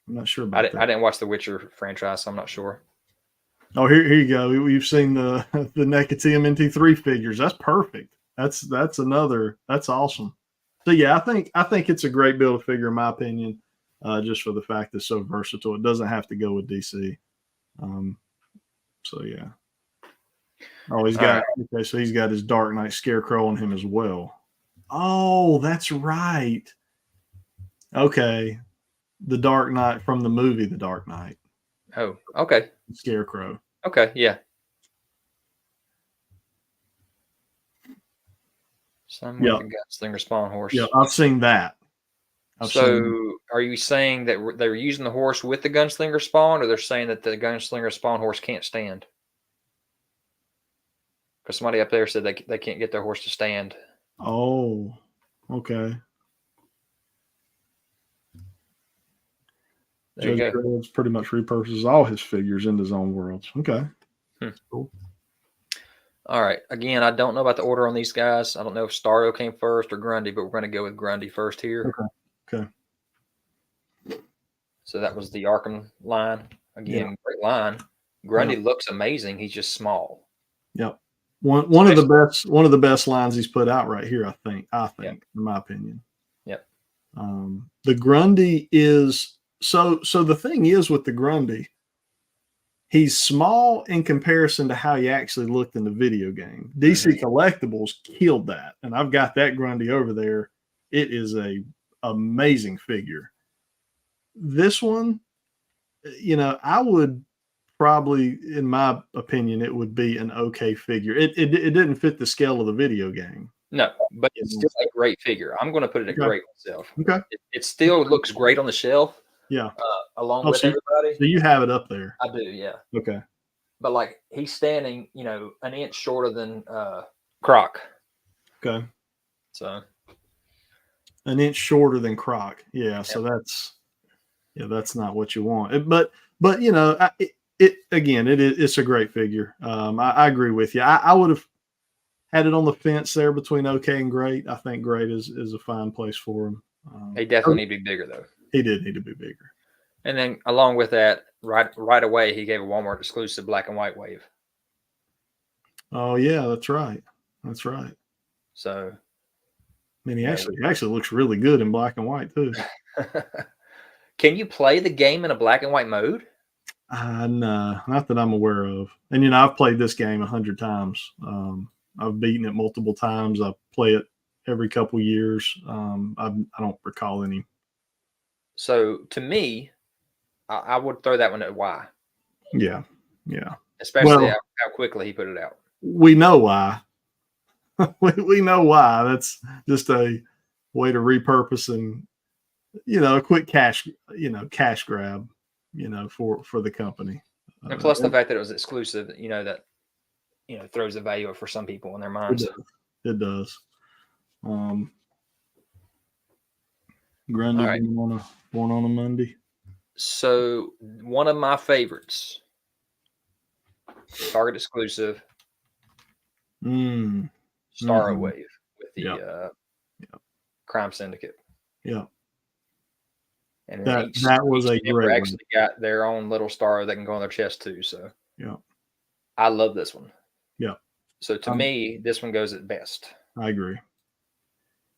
I'm not sure about that. I didn't watch the Witcher franchise, so I'm not sure. Oh, here you go. We've seen the NECA TMNT3 figures. That's perfect. That's awesome. So yeah, I think it's a great Build-A-Figure in my opinion, just for the fact it's so versatile. It doesn't have to go with DC. So yeah. Oh, he's got so he's got his Dark Knight Scarecrow on him as well. Oh, that's right. Okay, the Dark Knight from the movie The Dark Knight. Oh, okay. Scarecrow. Okay, yeah. Some with the Gunslinger Spawn horse. Yeah, I've seen that. Are you saying that they're using the horse with the Gunslinger Spawn, or they're saying that the Gunslinger Spawn horse can't stand? Because somebody up there said they can't get their horse to stand. Oh, okay. There Judge Dredd pretty much repurposes all his figures into his own worlds. Okay. Cool. All right. Again, I don't know about the order on these guys. I don't know if Starro came first or Grundy, but we're going to go with Grundy first here. Okay. So that was the Arkham line. Again, great line. Grundy looks amazing. He's just small. Yep. One of the best lines he's put out right here, I think, in my opinion. Yep. The Grundy is so the thing is with the Grundy, he's small in comparison to how he actually looked in the video game. DC Collectibles killed that, and I've got that Grundy over there. It is a amazing figure. This one, I would probably, in my opinion, it would be an okay figure. It didn't fit the scale of the video game. No, but it's still a great figure. I'm going to put it at great myself. Okay. It still looks great on the shelf. Yeah. Along with everybody. So you have it up there. I do, yeah. Okay. but like he's standing, an inch shorter than Croc. Okay. So an inch shorter than Croc. Yeah. So that's not what you want. But it's a great figure. I agree with you. I would have had it on the fence there between okay and great. I think great is a fine place for him. He definitely need to be bigger though. He did need to be bigger. And then along with that, right away, he gave a Walmart exclusive black and white wave. Oh yeah, that's right. That's right. So, I mean, he actually looks really good in black and white too. Can you play the game in a black and white mode? No, not that I'm aware of. And I've played this game 100 times. I've beaten it multiple times. I play it every couple years. I don't recall any. So to me, I would throw that one at Y. Yeah. Especially how quickly he put it out. We know why. we know why. That's just a way to repurpose and a quick cash grab, for the company. And plus the fact that it was exclusive, that throws the value up for some people in their minds. It does. Grundy born on a Monday. So one of my favorites, Target exclusive, Starro wave with the Crime Syndicate. Yeah. And that was a great one. Actually got their own little Starro that can go on their chest too. So yeah, I love this one. Yeah. So to me, this one goes at best. I agree.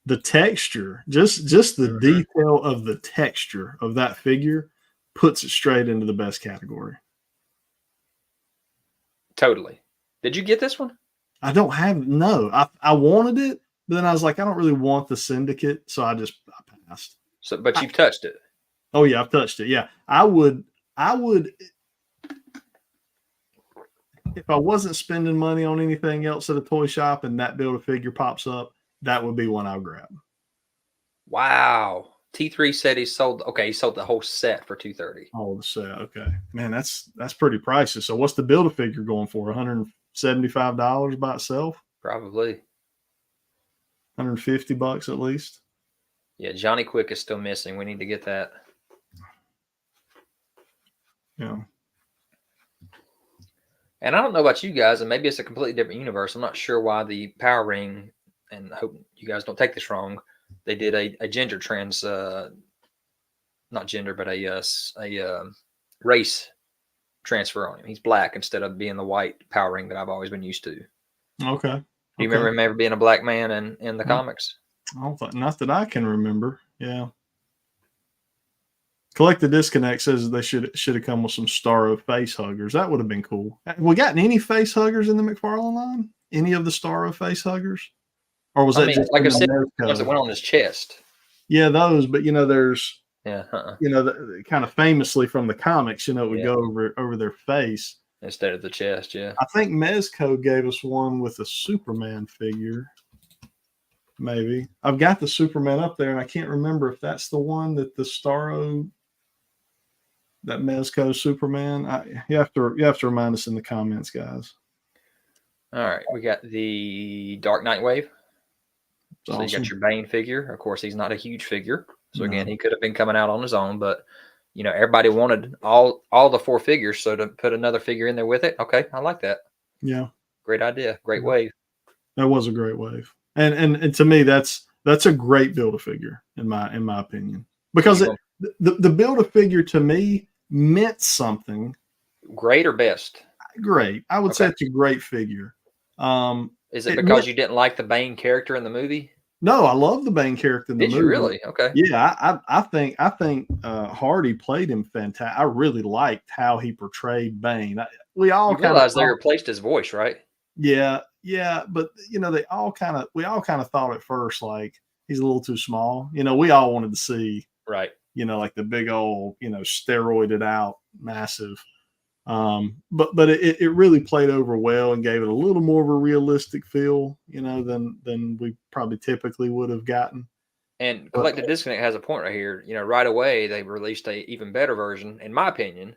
The texture, just the detail of the texture of that figure puts it straight into the best category. Totally. Did you get this one? I don't have, no. I wanted it, but then I was like, I don't really want the Syndicate, so I passed. So, but you've touched it. Oh yeah, I've touched it. Yeah, I would. If I wasn't spending money on anything else at a toy shop and that Build-A-Figure pops up, that would be one I'll grab. Wow. T3 said he sold the whole set for $230. Oh, the set. Okay. Man, that's pretty pricey. So what's the Build-A-Figure going for? $175 by itself? Probably. $150 at least. Yeah, Johnny Quick is still missing. We need to get that. Yeah. And I don't know about you guys, and maybe it's a completely different universe. I'm not sure why the Power Ring, and I hope you guys don't take this wrong, they did a gender trans, not gender, but a race transfer on him. He's black instead of being the white Power Ring that I've always been used to. Okay. Do you remember him ever being a black man in the comics? Not that I can remember. Yeah. Collect to Disconnect says they should have come with some Starro face huggers. That would have been cool. Have we gotten any face huggers in the McFarlane line? Any of the Starro face huggers? Or was that just like I said, the ones that went on his chest? Yeah, those. But there's kind of famously from the comics, it would go over their face instead of the chest. Yeah, I think Mezco gave us one with a Superman figure. Maybe I've got the Superman up there, and I can't remember if that's the one that the Starro, that Mezco Superman. You have to remind us in the comments, guys. All right, we got the Dark Knight Wave. So awesome. You got your Bane figure. Of course, he's not a huge figure, so again, he could have been coming out on his own. But everybody wanted all the 4 figures, so to put another figure in there with it, okay, I like that. Yeah, great idea, great wave. That was a great wave, and to me, that's a great Build-A-Figure in my opinion, because the Build-A-Figure to me meant something. Great or best? Great. I would say it's a great figure. Is it because you didn't like the Bane character in the movie? No, I love the Bane character in the movie. Did you really? Okay. Yeah, I think Hardy played him fantastic. I really liked how he portrayed Bane. We all realized they replaced his voice, right? Yeah, but we all kind of thought at first like he's a little too small. We all wanted to see like the big old steroided out massive. But it really played over well and gave it a little more of a realistic feel, than we probably typically would have gotten. And Collect to Disconnect has a point right here. Right away they released a even better version, in my opinion,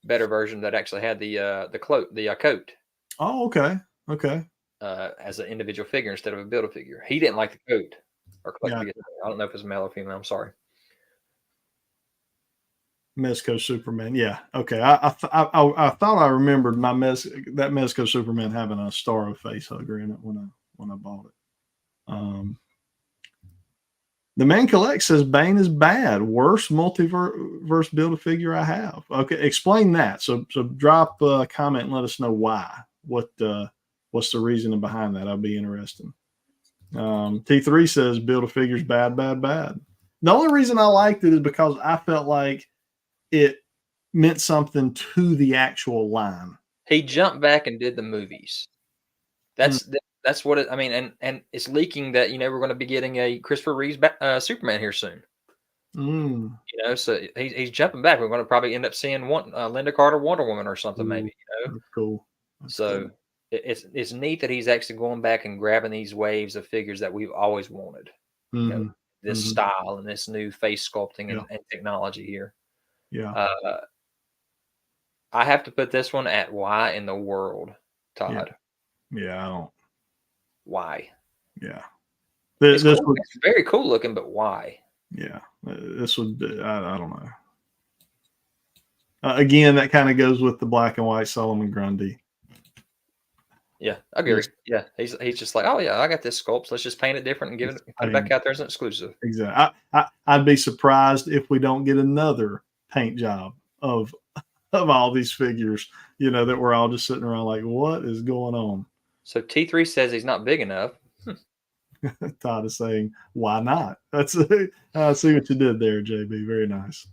better version that actually had the coat. Oh, okay. Okay. As an individual figure instead of a Build-A-Figure. He didn't like the coat or collect Yeah. I don't know if it's male or female. I'm sorry. Mezco Superman. Yeah. Okay. I thought I remembered that Mezco Superman having a Starro face hugger in it when I bought it. The Man Collect says Bane is bad. Worst multiverse Build-A-Figure I have. Okay, explain that. So drop a comment and let us know why. What's the reasoning behind that? I'd be interested. T3 says Build-A-Figure's bad, bad, bad. The only reason I liked it is because I felt like it meant something to the actual line. He jumped back and did the movies. That's what I mean, and it's leaking that we're going to be getting a Christopher Reeves Superman here soon. So he's jumping back. We're going to probably end up seeing Linda Carter Wonder Woman or something, maybe. That's cool. That's cool. It's neat that he's actually going back and grabbing these waves of figures that we've always wanted. This style and this new face sculpting and technology here. Yeah. I have to put this one at why in the world, Todd? Yeah, I don't. Why? Yeah. It's very cool looking, but why? Yeah. This would, I don't know. Again, that kind of goes with the black and white Solomon Grundy. Yeah, I agree. Yeah, he's just like, oh yeah, I got this sculpt. Let's just paint it different and put it back out there as an exclusive. Exactly. I'd be surprised if we don't get another paint job of all these figures. That we're all just sitting around like, what is going on? So T3 says he's not big enough. Todd is saying, why not? I see what you did there, JB. Very nice.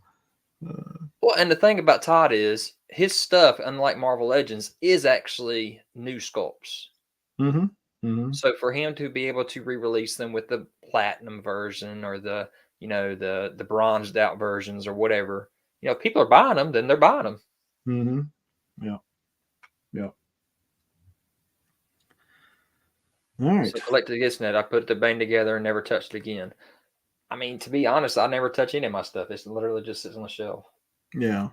Well, and the thing about Todd is his stuff, unlike Marvel Legends, is actually new sculpts. So for him to be able to re-release them with the platinum version or the bronzed out versions or whatever, people are buying them, then they're buying them. Yeah. All right. So Collect To Connect, I put the Bane together and never touched it again. I mean, to be honest, I never touch any of my stuff. It's literally just sits on the shelf. Yeah.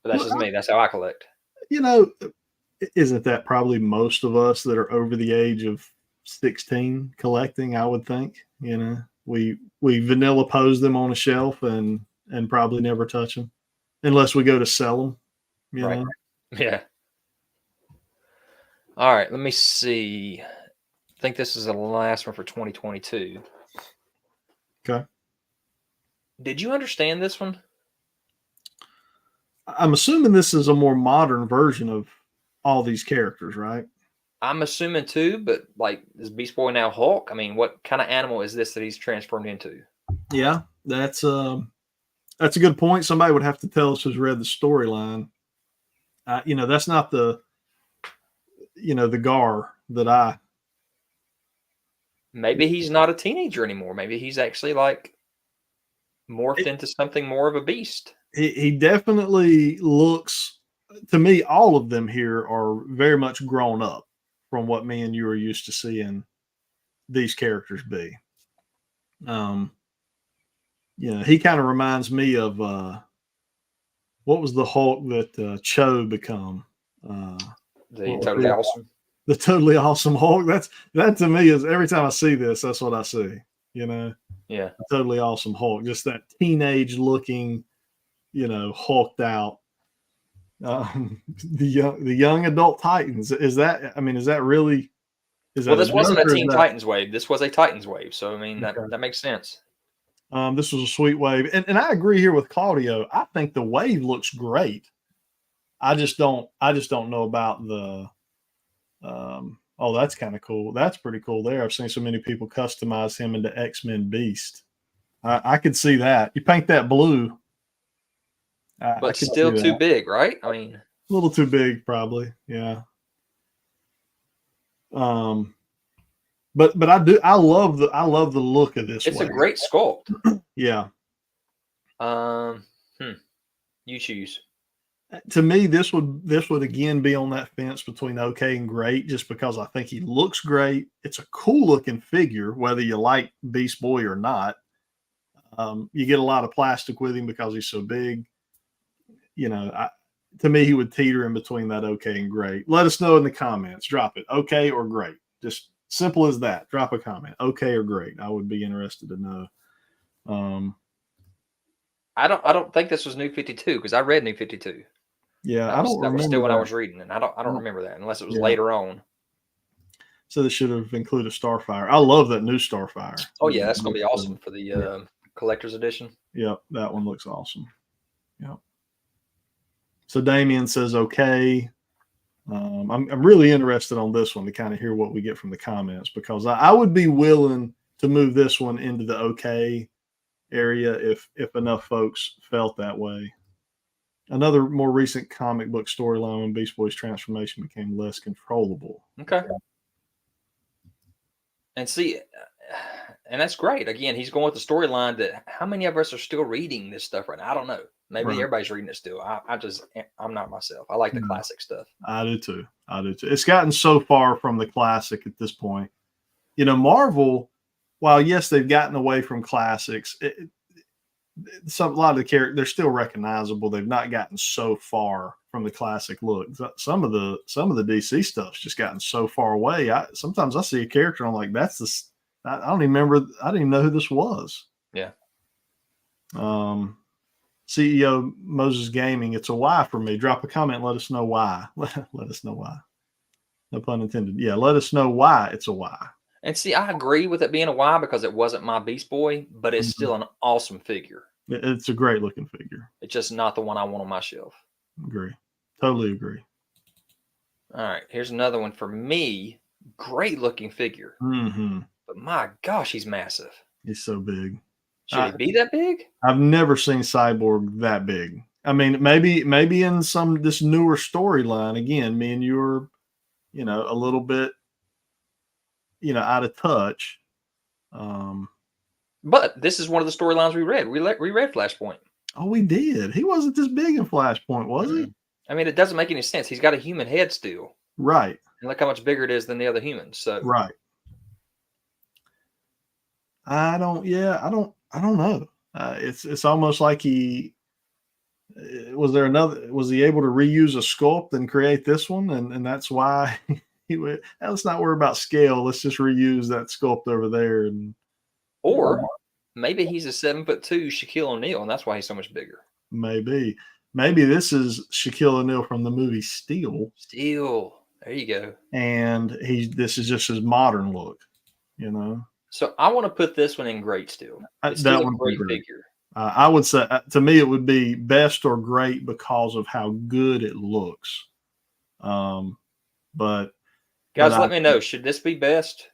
But that's just me. That's how I collect. Isn't that probably most of us that are over the age of 16 collecting? I would think. We vanilla pose them on a shelf and probably never touch them unless we go to sell them. Right. Yeah. All right. Let me see. I think this is the last one for 2022. Okay. Did you understand this one? I'm assuming this is a more modern version of all these characters, right? I'm assuming too, but like, is Beast Boy now Hulk? I mean, what kind of animal is this that he's transformed into? Yeah, that's a good point. Somebody would have to tell us who's read the storyline. That's not the Gar that I. Maybe he's not a teenager anymore. Maybe he's actually like morphed into something more of a beast. He definitely looks, to me, all of them here are very much grown up from what me and you are used to seeing these characters be. He kind of reminds me of what was the Hulk that Cho become? Totally awesome. The totally awesome Hulk. That to me is, every time I see this, that's what I see. Yeah. The totally awesome Hulk. Just that teenage looking, hulked out. The young adult Titans. Is that really? This wasn't a Teen Titans wave. This was a Titans wave. So I mean that makes sense. This was a sweet wave, and I agree here with Claudio. I think the wave looks great. I just don't know about the. Oh, that's kind of cool. That's pretty cool there. I've seen so many people customize him into X-Men Beast. I could see that. You paint that blue. But still too big, right? I mean, a little too big, probably. Yeah. But I love the look of this. It's a great sculpt. Yeah. You choose. To me, this would again be on that fence between okay and great, just because I think he looks great. It's a cool looking figure, whether you like Beast Boy or not. You get a lot of plastic with him because he's so big. to me, he would teeter in between that okay and great. Let us know in the comments. Drop it. Okay or great. Just simple as that. Drop a comment. Okay or great. I would be interested to know. I don't think this was New 52 because I read New 52. Yeah, that was still when I was reading, and I don't remember that unless it was later on. So this should have included Starfire. I love that new Starfire. Oh yeah, that's gonna be awesome for the collector's edition. Yep, that one looks awesome. Yep. So Damien says okay. I'm really interested on this one to kind of hear what we get from the comments, because I would be willing to move this one into the okay area if enough folks felt that way. Another more recent comic book storyline when Beast Boy's transformation became less controllable. Okay. And see, and that's great. Again, he's going with the storyline that how many of us are still reading this stuff right now? I don't know. Maybe everybody's reading it still. I'm not myself. I like the classic stuff. I do too. It's gotten so far from the classic at this point. You know, Marvel, while yes, they've gotten away from classics, a lot of the characters, they're still recognizable. They've not gotten so far from the classic look. Some of the DC stuff's just gotten so far away. Sometimes I see a character and I'm like, that's this. I don't even remember. I didn't even know who this was. Yeah. CEO Moses Gaming, it's a Y for me. Drop a comment. Let us know why. Let us know why. No pun intended. Yeah, let us know why it's a Y. And see, I agree with it being a Y because it wasn't my Beast Boy, but it's still an awesome figure. It's a great looking figure. It's just not the one I want on my shelf. Agree. Totally agree. All right, here's another one for me. Great looking figure. But my gosh, he's massive. He's so big. Should he be that big? I've never seen Cyborg that big. I mean, maybe in this newer storyline, again, me and you are, a little bit, out of touch. But this is one of the storylines we read. We read Flashpoint. Oh, we did. He wasn't this big in Flashpoint, was he? I mean, it doesn't make any sense. He's got a human head still. Right. And look how much bigger it is than the other humans. So right. I don't know. It's almost like was he able to reuse a sculpt and create this one? And that's why he went, let's not worry about scale. Let's just reuse that sculpt over there. Or maybe he's a 7'2" Shaquille O'Neal, and that's why he's so much bigger. Maybe this is Shaquille O'Neal from the movie Steel. There you go. And this is just his modern look, So I want to put this one in great still. It's still a great figure. I would say, to me, it would be best or great because of how good it looks. But guys, let me know. Should this be best?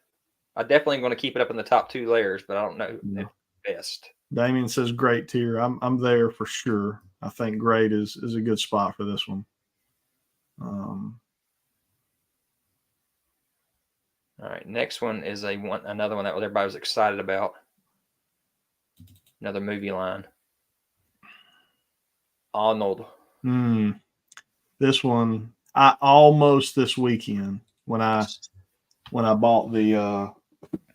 I definitely am going to keep it up in the top 2 layers, but I don't know if best. Damien says great tier. I'm there for sure. I think great is a good spot for this one. All right, next one is another one that everybody was excited about. Another movie line. Arnold. This one, I almost this weekend when I bought I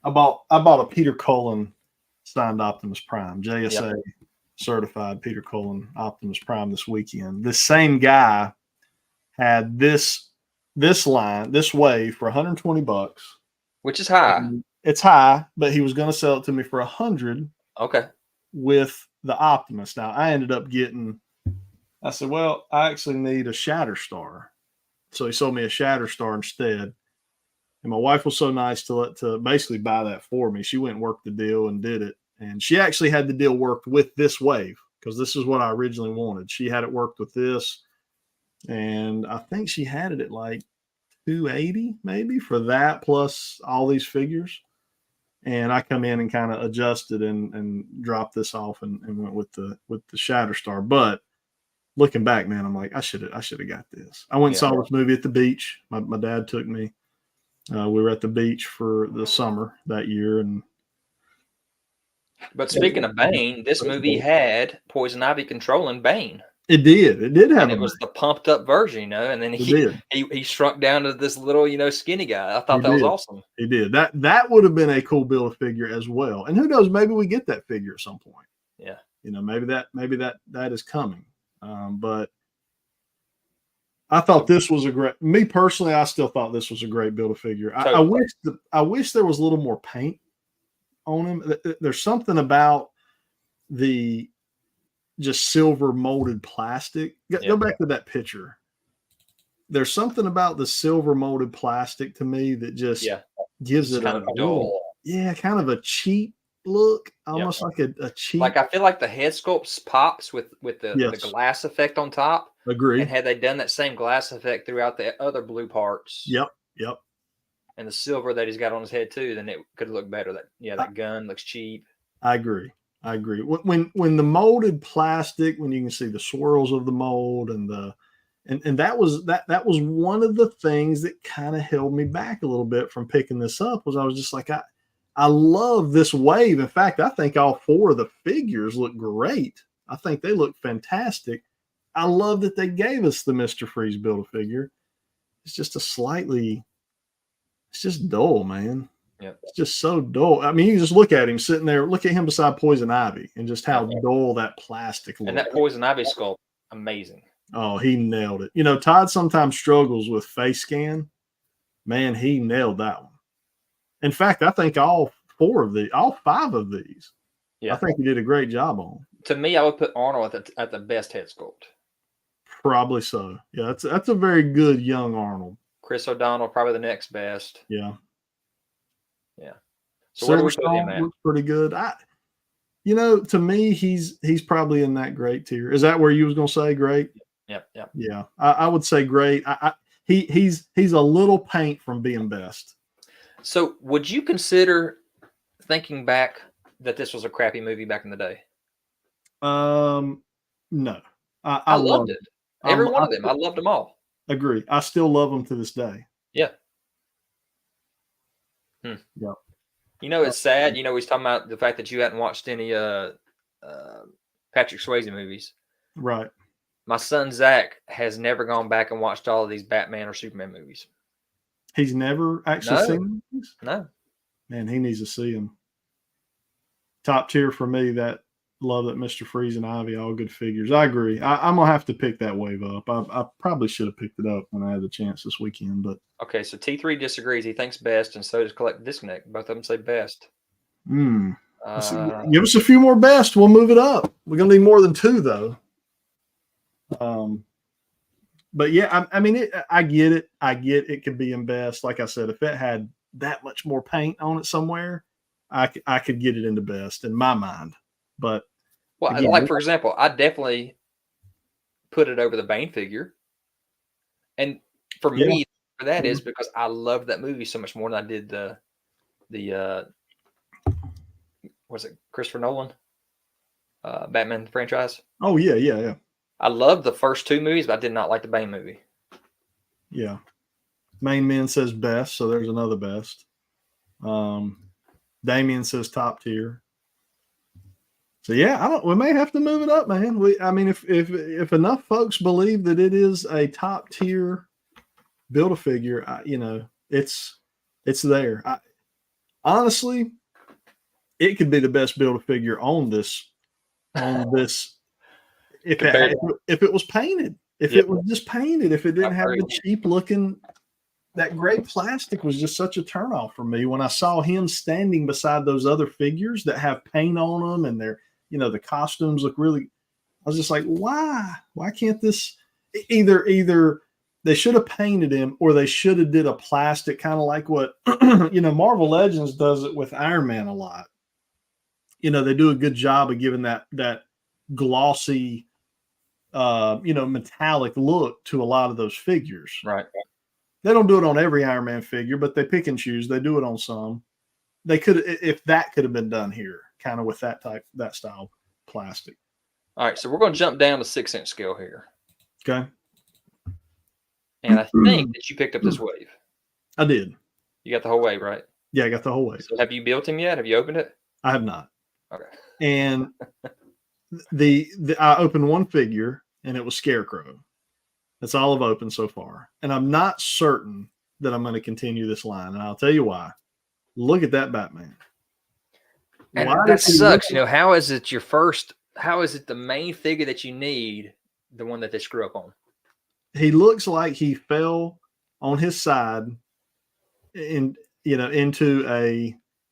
bought a Peter Cullen signed Optimus Prime, JSA certified Peter Cullen Optimus Prime this weekend. This same guy had this line, this wave for $120. Which is high. It's high, but he was going to sell it to me for $100. Okay. With the Optimus. Now I ended up I said, well, I actually need a Shatterstar. So he sold me a Shatterstar instead. And my wife was so nice to basically buy that for me. She went and worked the deal and did it. And she actually had the deal worked with this wave because this is what I originally wanted. She had it worked with this. And I think she had it at like $280 maybe for that plus all these figures. And I come in and kind of adjusted and dropped this off and went with the Shatterstar. But looking back, man, I'm like, I should have got this. I went and saw this movie at the beach. My dad took me. We were at the beach for the summer that year. But speaking of Bane, this movie had Poison Ivy controlling Bane. It did. It did have. And it was the pumped up version, and then he shrunk down to this little, skinny guy. I thought that was awesome. He did. That would have been a cool Build-A-Figure as well. And who knows, maybe we get that figure at some point. Yeah. Maybe that is coming. But I thought this was a great. Me personally, I still thought this was a great Build-A-Figure. I wish there was a little more paint on him. There's something about the just silver molded plastic. Go back to that picture. There's something about the silver molded plastic to me that just gives it kind of dull. Kind of a cheap look, almost like a cheap. Like I feel like the head sculpt pops with the glass effect on top. Agree. And had they done that same glass effect throughout the other blue parts, yep, and the silver that he's got on his head too, then it could look better. That gun looks cheap. I agree. When the molded plastic, when you can see the swirls of the mold and that was one of the things that kind of held me back a little bit from picking this up. Was I was just like, I love this wave. In fact, I think all 4 of the figures look great. I think they look fantastic. I love that they gave us the Mr. Freeze Build-A-Figure. It's just it's just dull, man. Yep. It's just so dull. I mean, you just look at him sitting there, look at him beside Poison Ivy and just how dull that plastic looks. And that Poison Ivy sculpt, amazing. Oh, he nailed it. You know, Todd sometimes struggles with face scan. Man, he nailed that one. In fact, I think all 5 of these, I think he did a great job on. To me, I would put Arnold at the best head sculpt. Probably so. Yeah, that's a very good young Arnold. Chris O'Donnell, probably the next best. Yeah. So where do we put him at? Looks pretty good. To me, he's probably in that great tier. Is that where you was gonna say great? Yep. Yeah, I would say great. He's a little paint from being best. So would you consider, thinking back, that this was a crappy movie back in the day? No. I loved it. Every one of them. I loved them all. Agree. I still love them to this day. Yeah. Yeah. You know, it's sad. You know, he's talking about the fact that you hadn't watched any Patrick Swayze movies. Right. My son Zach has never gone back and watched all of these Batman or Superman movies. He's never actually seen these? No. Man, he needs to see them. Top tier for me. That love that Mr. Freeze and Ivy, all good figures. I agree. I'm gonna have to pick that wave up. I probably should have picked it up when I had the chance this weekend. But okay, so T3 disagrees. He thinks best, and so does Collect To Disconnect. Both of them say best. Give us a few more best. We'll move it up. We're gonna need more than 2 though. But yeah, I mean, I get it. It could be in best. Like I said, if it had that much more paint on it somewhere, I could get it into best in my mind. But again, like for example, I definitely put it over the Bane figure, and for me, that is because I loved that movie so much more than I did the was it Christopher Nolan Batman franchise? Oh yeah. I loved the first 2 movies, but I did not like the Bane movie. Yeah. Main Man says best, so there's another best. Damien says top tier. So yeah, we may have to move it up, man. If enough folks believe that it is a top tier Build-A-Figure, it's there. Honestly, it could be the best Build-A-Figure on this. If it was painted, it was just painted, if it didn't have the cheap looking, that gray plastic was just such a turnoff for me when I saw him standing beside those other figures that have paint on them and they're, the costumes look really. I was just like, why can't this either they should have painted him or they should have did a plastic, kind of like what Marvel Legends does it with Iron Man a lot. They do a good job of giving that glossy metallic look to a lot of those figures. Right. They don't do it on every Iron Man figure, but they pick and choose. They do it on some. They could, if that could have been done here, kind of with that style plastic. All right, so we're going to jump down to 6-inch scale here. Okay. And I think that you picked up this wave. I did. You got the whole wave, right? Yeah, I got the whole wave. So have you built him yet? Have you opened it? I have not. Okay. And I opened one figure, and it was Scarecrow. That's all I've opened so far. And I'm not certain that I'm going to continue this line. And I'll tell you why. Look at that Batman. And that sucks. How is it the main figure that you need, the one that they screw up on? he looks like he fell on his side into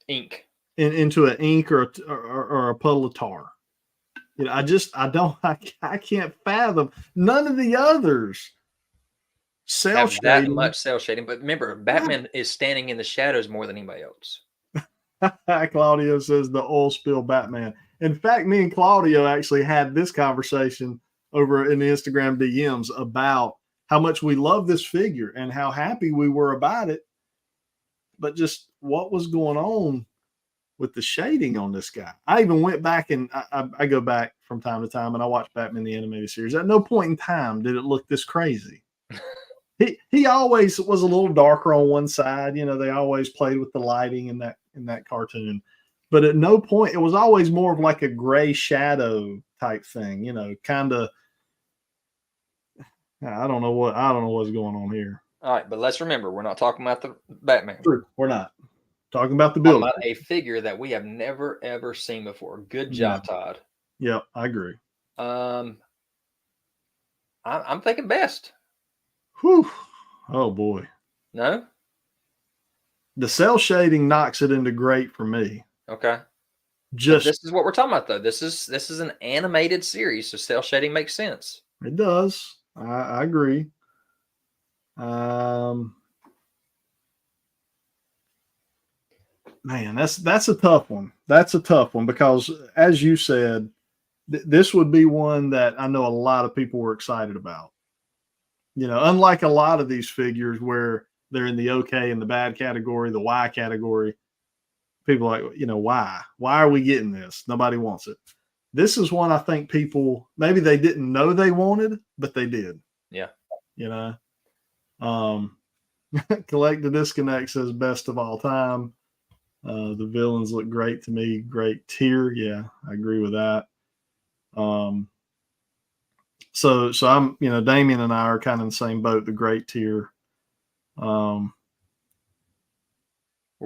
ink. Into an ink or a puddle of tar. I can't fathom none of the others cell Have that shading. much cell shading. But remember, Batman is standing in the shadows more than anybody else. Claudio says the oil spill Batman. In fact, me and Claudio actually had this conversation over in the Instagram DMs about how much we love this figure and how happy we were about it, but just what was going on with the shading on this guy. I even went back and I go back from time to time and I watch Batman the Animated Series. At no point in time did it look this crazy. He always was a little darker on one side. They always played with the lighting in that cartoon, but at no point it was always more of like a gray shadow type thing. Kind of. I don't know what's going on here. All right, but let's remember, we're not talking about the Batman. True, we're not talking about the build. About a figure that we have never ever seen before. Good job, Todd. Yep, I agree. I'm thinking best. Whew. Oh boy. No? The cell shading knocks it into great for me. Okay. This is what we're talking about, though. This is an animated series, so cell shading makes sense. It does. I agree. Man, that's a tough one. That's a tough one because, as you said, this would be one that I know a lot of people were excited about. Unlike a lot of these figures where they're in the okay and the bad category, the why category, people are like, why? Why are we getting this? Nobody wants it. This is one I think people, maybe they didn't know they wanted, but they did. Yeah. Collect to Disconnect says best of all time. The villains look great to me. Great tier. Yeah, I agree with that. So I'm, Damien and I are kind of in the same boat, the great tier. We're going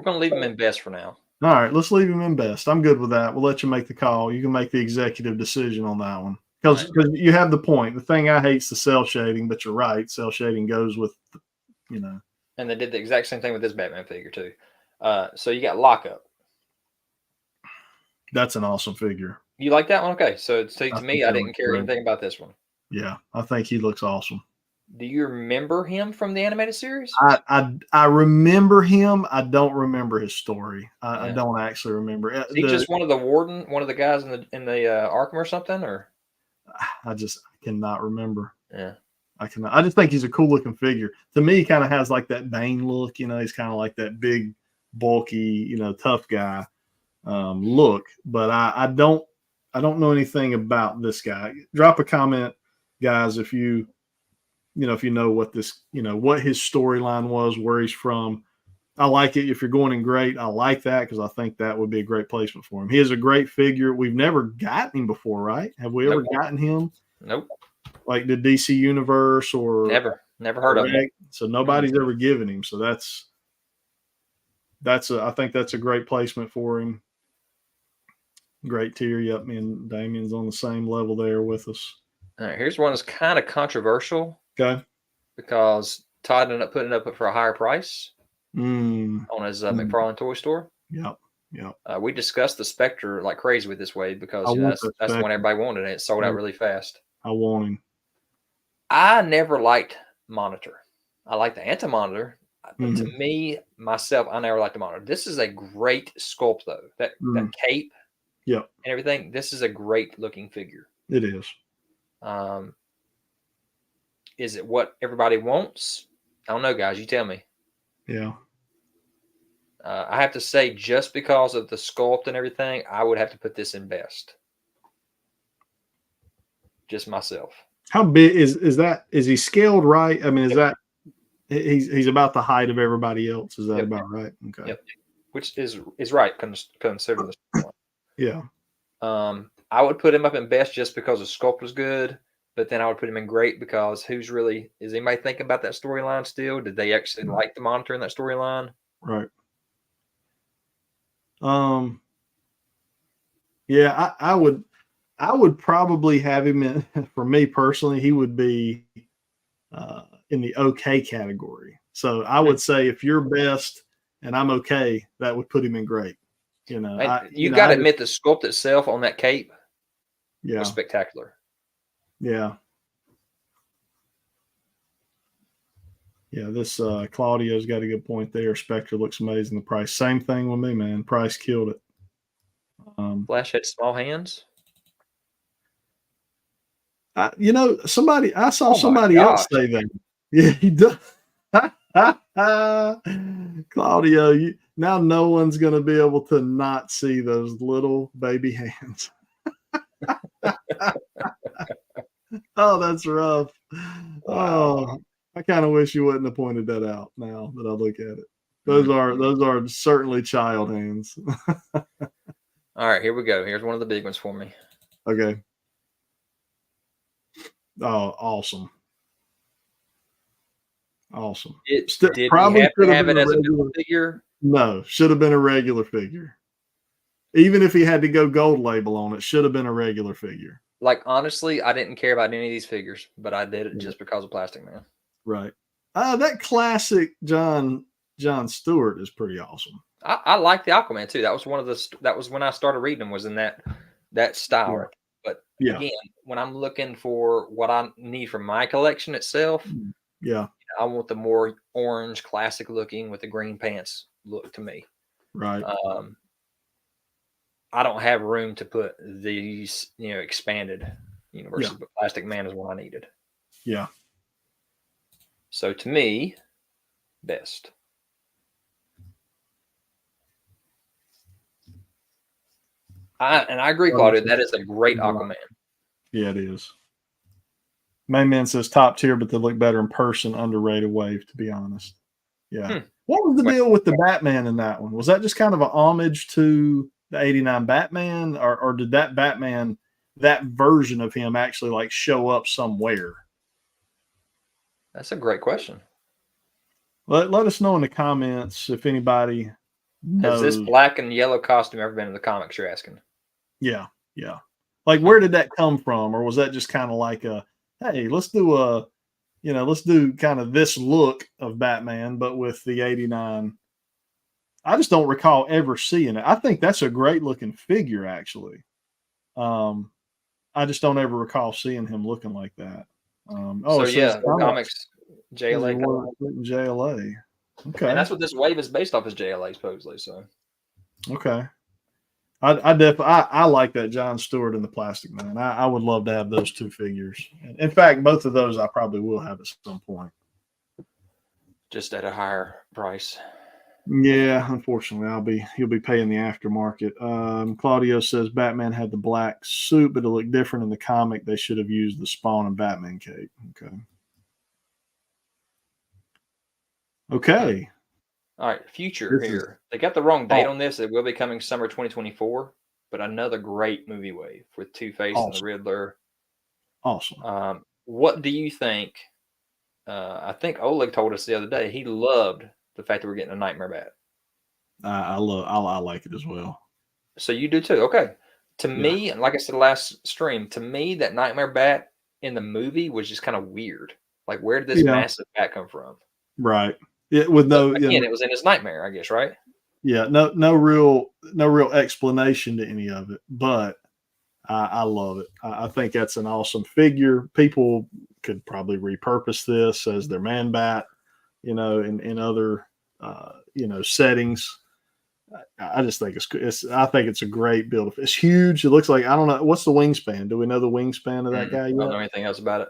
to leave him in best for now. All right, let's leave him in best. I'm good with that. We'll let you make the call. You can make the executive decision on that one. Because you have the point. The thing I hate is the cell shading, but you're right. Cell shading goes with, And they did the exact same thing with this Batman figure, too. So you got Lockup. That's an awesome figure. You like that one? Okay. So to me, I didn't care anything about this one. Yeah, I think he looks awesome. Do you remember him from the animated series? I remember him. I don't remember his story. I don't actually remember. Is he just one of the guys in the Arkham or something, or? I cannot remember. Yeah. I cannot. I just think he's a cool looking figure. To me, he kind of has like that Bane look. He's kind of like that big, bulky, tough guy look. But I don't know anything about this guy. Drop a comment, guys, if you know what this, what his storyline was, where he's from. I like it. If you're going in great, I like that because I think that would be a great placement for him. He is a great figure. We've never gotten him before, right? Have we ever gotten him? Nope. Like the DC Universe or never heard of him. So nobody's ever given him. So I think that's a great placement for him. Great tier. Yep, me and Damien's on the same level there with us. All right, here's one that's kind of controversial. Okay. Because Todd ended up putting it up for a higher price on his McFarlane toy store. Yep. We discussed the Spectre like crazy with this Wade because that's the one everybody wanted, and it sold out really fast. I want him. I never liked Monitor. I like the Anti-Monitor, but to me, myself, I never liked the Monitor. This is a great sculpt, though. That cape, and everything. This is a great looking figure. It is. Is it what everybody wants? I don't know, guys. You tell me. Yeah. I have to say, just because of the sculpt and everything, I would have to put this in best. Just myself. How big is that? Is he scaled right? I mean, is that he's about the height of everybody else? Is that about right? Okay. Yep. Which is right considering the one. Yeah. I would put him up in best just because the sculpt was good, but then I would put him in great because is anybody thinking about that storyline still? Did they actually like the Monitor in that storyline? Right. Yeah, I would probably have him in, for me personally, he would be in the okay category. So I would say if you're best and I'm okay, that would put him in great. You know, And you got to admit the sculpt itself on that cape was spectacular. Yeah. Yeah, this Claudio's got a good point there. Spectre looks amazing. The price, same thing with me, man. Price killed it. Flash had small hands. I saw somebody else say that. Yeah, he does. Claudio, now no one's going to be able to not see those little baby hands. Oh, that's rough. Wow. Oh, I kind of wish you wouldn't have pointed that out now that I look at it. Those are certainly child hands. All right, here we go. Here's one of the big ones for me. Okay. Oh, awesome. Awesome. Did he have to have it as a figure? No, should have been a regular figure. Even if he had to go gold label on it, should have been a regular figure. Like, honestly, I didn't care about any of these figures, but I did it just because of Plastic Man. Right. That classic John Stewart is pretty awesome. I like the Aquaman too. That was when I started reading them, was in that style. Yeah. But again, when I'm looking for what I need for my collection itself, I want the more orange, classic looking with the green pants look to me. Right. I don't have room to put these, expanded universes, but Plastic Man is what I needed. Yeah. So to me, best. I agree, Claudia. That is a great Aquaman. Yeah, it is. Main Man says top tier, but they look better in person. Underrated wave, to be honest. Yeah. What was the deal with the Batman in that one? Was that just kind of an homage to the '89 Batman, or did that Batman, that version of him, actually like show up somewhere? That's a great question. Let us know in the comments if anybody knows. Has this black and yellow costume ever been in the comics, you're asking? Yeah. Like, where did that come from? Or was that just kind of like hey, let's do kind of this look of Batman, but with the '89. I just don't recall ever seeing it. I think that's a great looking figure, actually. I just don't ever recall seeing him looking like that. Comics, JLA. JLA. Okay. And that's what this wave is based off, is JLA, supposedly. So. Okay. I like that John Stewart and the Plastic Man. I would love to have those two figures. In fact, both of those I probably will have at some point. Just at a higher price. Yeah, unfortunately, he'll be paying the aftermarket. Claudio says Batman had the black suit, but it looked different in the comic. They should have used the Spawn and Batman cape. Okay. All right, future here. They got the wrong date on this. It will be coming summer 2024, but another great movie wave with Two-Face and the Riddler. Awesome. What do you think? I think Oleg told us the other day he loved the fact that we're getting a Nightmare Bat. I like it as well. So you do too. Okay. To me, like I said last stream, to me that Nightmare Bat in the movie was just kind of weird. Like, where did this massive bat come from? Right. It was in his nightmare, I guess, right? Yeah. No real explanation to any of it, but I love it. I think that's an awesome figure. People could probably repurpose this as their Man Bat, in other settings. I just think I think it's a great build. It's huge. It looks like, I don't know, what's the wingspan? Do we know the wingspan of that guy yet? I don't know anything else about it.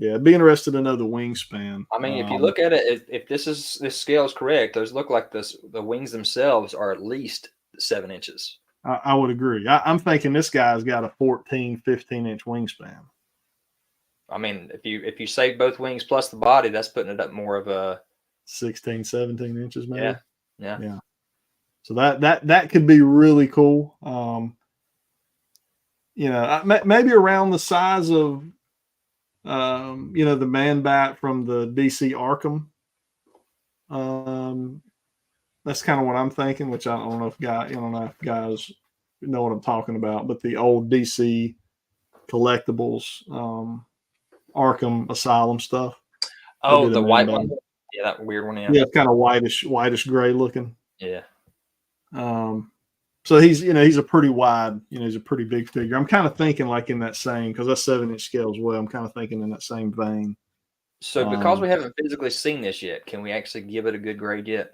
Yeah, I'd be interested to know the wingspan. I mean, if you look at it, if this scale is correct, those look like the wings themselves are at least 7 inches. I would agree. I'm thinking this guy's got a 14, 15-inch wingspan. I mean, if you save both wings plus the body, that's putting it up more of a 16, 17 inches, maybe. Yeah. So that could be really cool. Maybe around the size of the Man Bat from the DC Arkham. That's kind of what I'm thinking, which I don't know if guys know what I'm talking about, but the old DC collectibles, Arkham Asylum stuff. Oh, the white one. Yeah, that weird one. Yeah, yeah, it's kind of whitish gray looking. yeah. So he's a pretty wide, he's a pretty big figure. I'm kind of thinking like in that same, because that's 7-inch scale as well. I'm kind of thinking in that same vein. So because we haven't physically seen this yet, can we actually give it a good grade yet?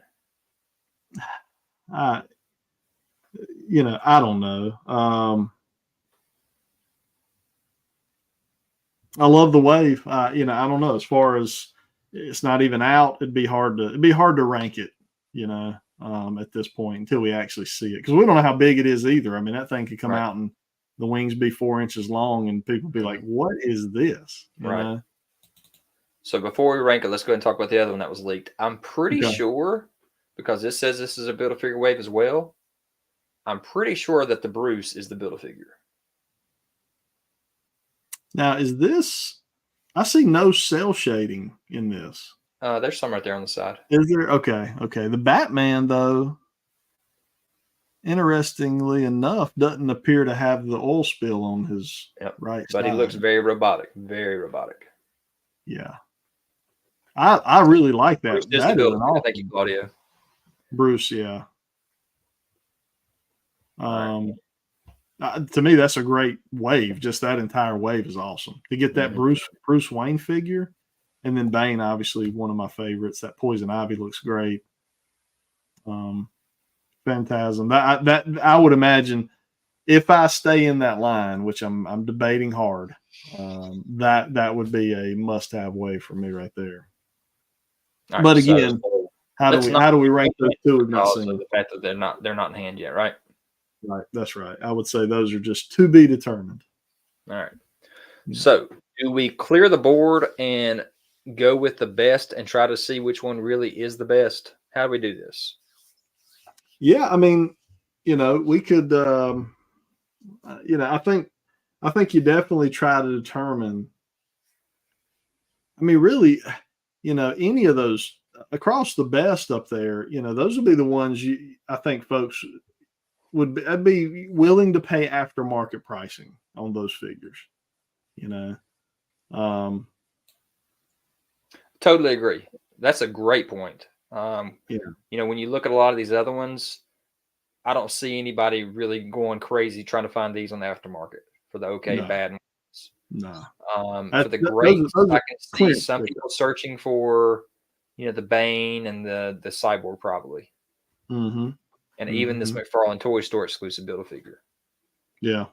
I don't know. I love the wave. I don't know. As far as it's not even out, it'd be hard to rank it, at this point until we actually see it, because we don't know how big it is either. I mean, that thing could come out and the wings be 4 inches long, and people be like, "What is this?" You know? So before we rank it, let's go ahead and talk about the other one that was leaked. I'm pretty sure, because this says this is a Build-A-Figure wave as well, I'm pretty sure that the Bruce is the Build-A-Figure. Now, is this? I see no cell shading in this. There's some right there on the side. Is there? Okay. The Batman, though, interestingly enough, doesn't appear to have the oil spill on his right but side. He looks very robotic. Very robotic. Yeah. I really like that. Bruce That is an awesome. Thank you, Claudio. Bruce, yeah. To me, that's a great wave. Just that entire wave is awesome. To get that Bruce Wayne figure, and then Bane, obviously one of my favorites. That Poison Ivy looks great. Phantasm. That I would imagine, if I stay in that line, which I'm debating hard, that would be a must-have wave for me right there. Right, but again, how do we rank those two? We've not seen the fact that they're not in hand yet, right? Right, that's right. I would say those are just to be determined. All right. So, do we clear the board and go with the best and try to see which one really is the best? How do we do this? Yeah, I mean, we could. I think you definitely try to determine. I mean, really, any of those across the best up there, those would be the ones I think folks I'd be willing to pay aftermarket pricing on those figures. Totally agree. That's a great point. When you look at a lot of these other ones, I don't see anybody really going crazy trying to find these on the aftermarket for the bad ones. No. For the greats, I can see some people searching for, the Bane and the Cyborg probably. Mm-hmm. And even this McFarlane Toy Store exclusive Build-A-Figure. Yeah.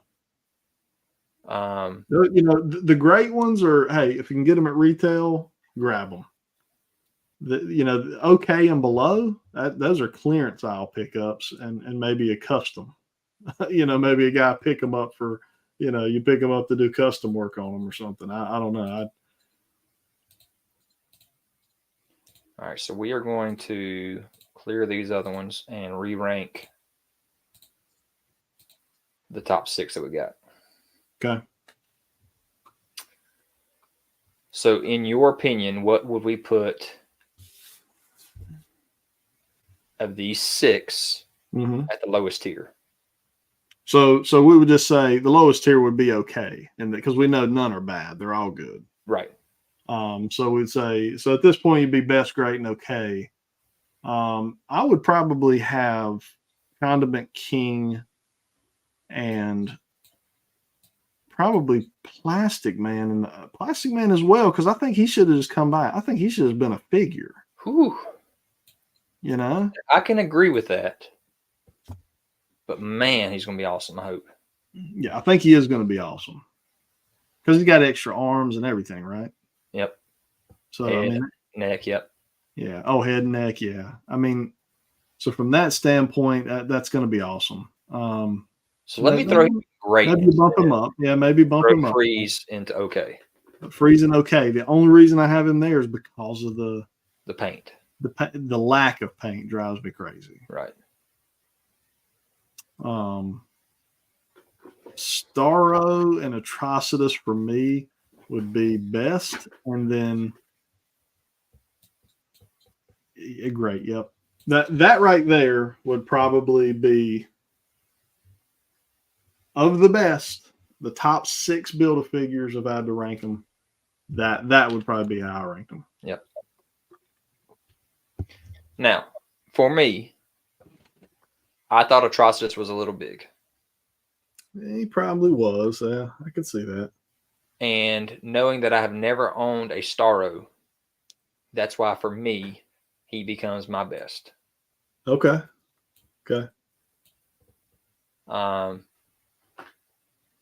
The great ones are, hey, if you can get them at retail, grab them. The okay and below, those are clearance aisle pickups and maybe a custom. Maybe a guy pick them up for, you pick them up to do custom work on them or something. I don't know. All right, so we are going to clear these other ones and re-rank the top 6 that we got. Okay. So in your opinion, what would we put of these 6 at the lowest tier? So we would just say the lowest tier would be okay, and because we know none are bad, they're all good. Right. So we'd say, so at this point you'd be best, great, and okay. I would probably have Condiment King and probably Plastic Man, and Plastic Man as well, because I think he should have just come by. I think he should have been a figure. Whew. I can agree with that. But man, he's going to be awesome, I hope. Yeah, I think he is going to be awesome. Because he's got extra arms and everything, right? Yep. So, head, neck, yep. Yeah. Oh, head and neck, yeah. I mean, so from that standpoint, that's going to be awesome. So let me throw him great. Maybe bump him up. Yeah, maybe bump him up. Freeze into okay. Freezing okay. The only reason I have him there is because of the paint. The lack of paint drives me crazy. Right. Starro and Atrocitus for me would be best, and then great. Yep. That right there would probably be, of the best, the top 6 Build-A-Figures, if I had to rank them. that would probably be how I rank them. Yep. Now, for me, I thought Atrocitus was a little big. He probably was. Yeah, I could see that. And knowing that I have never owned a Starro, that's why for me, he becomes my best. Okay. Okay.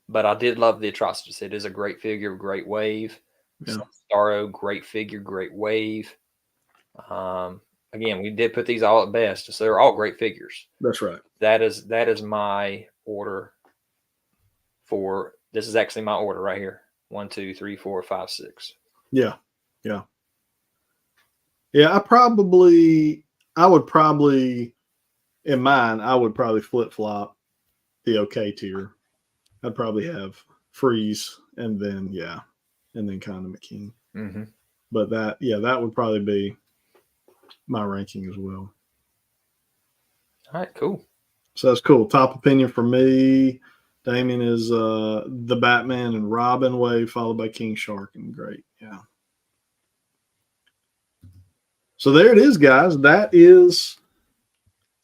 But I did love the Atrocitus. It is a great figure, great wave. Yeah. Starro, great figure, great wave. Again, we did put these all at best, so they're all great figures. That's right. That is my order for. This is actually my order right here. 1, 2, 3, 4, 5, 6. Yeah. Yeah. Yeah. I would probably, in mine, I would probably flip flop the okay tier. I'd probably have Freeze and then kind of McKean. Mm-hmm. But that would probably be my ranking as well. All right, cool. So that's cool. Top opinion for me, Damien, is the Batman and Robin wave, followed by King Shark, and great. Yeah. So there it is, guys. That is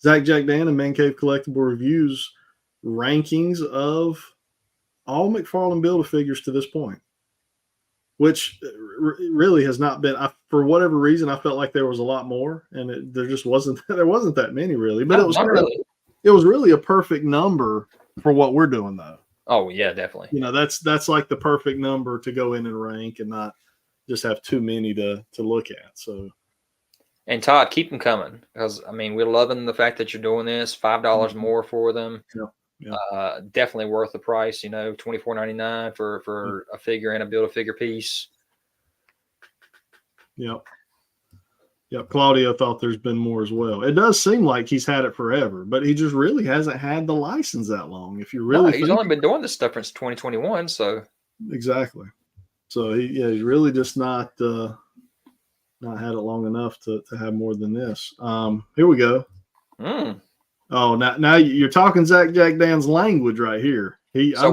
Zach Jack Dan and Man Cave Collectible Reviews rankings of all McFarlane Build-A-Figures to this point, which really has not been, for whatever reason, I felt like there was a lot more, and there just wasn't that many really, but it was really a perfect number for what we're doing though. Oh yeah, definitely. That's like the perfect number to go in and rank and not just have too many to look at. So, and Todd, keep them coming, because I mean, we're loving the fact that you're doing this. $5 more for them. Yeah. Yeah. Definitely worth the price, $24.99 for a figure and a Build-A-Figure piece. Yep. Yep. Claudio thought there's been more as well. It does seem like he's had it forever, but he just really hasn't had the license that long. If you really, he's only been doing this stuff since 2021. So exactly. So he's really just not had it long enough to have more than this. Here we go. Oh, now you're talking Zach Jack Dan's language right here. Are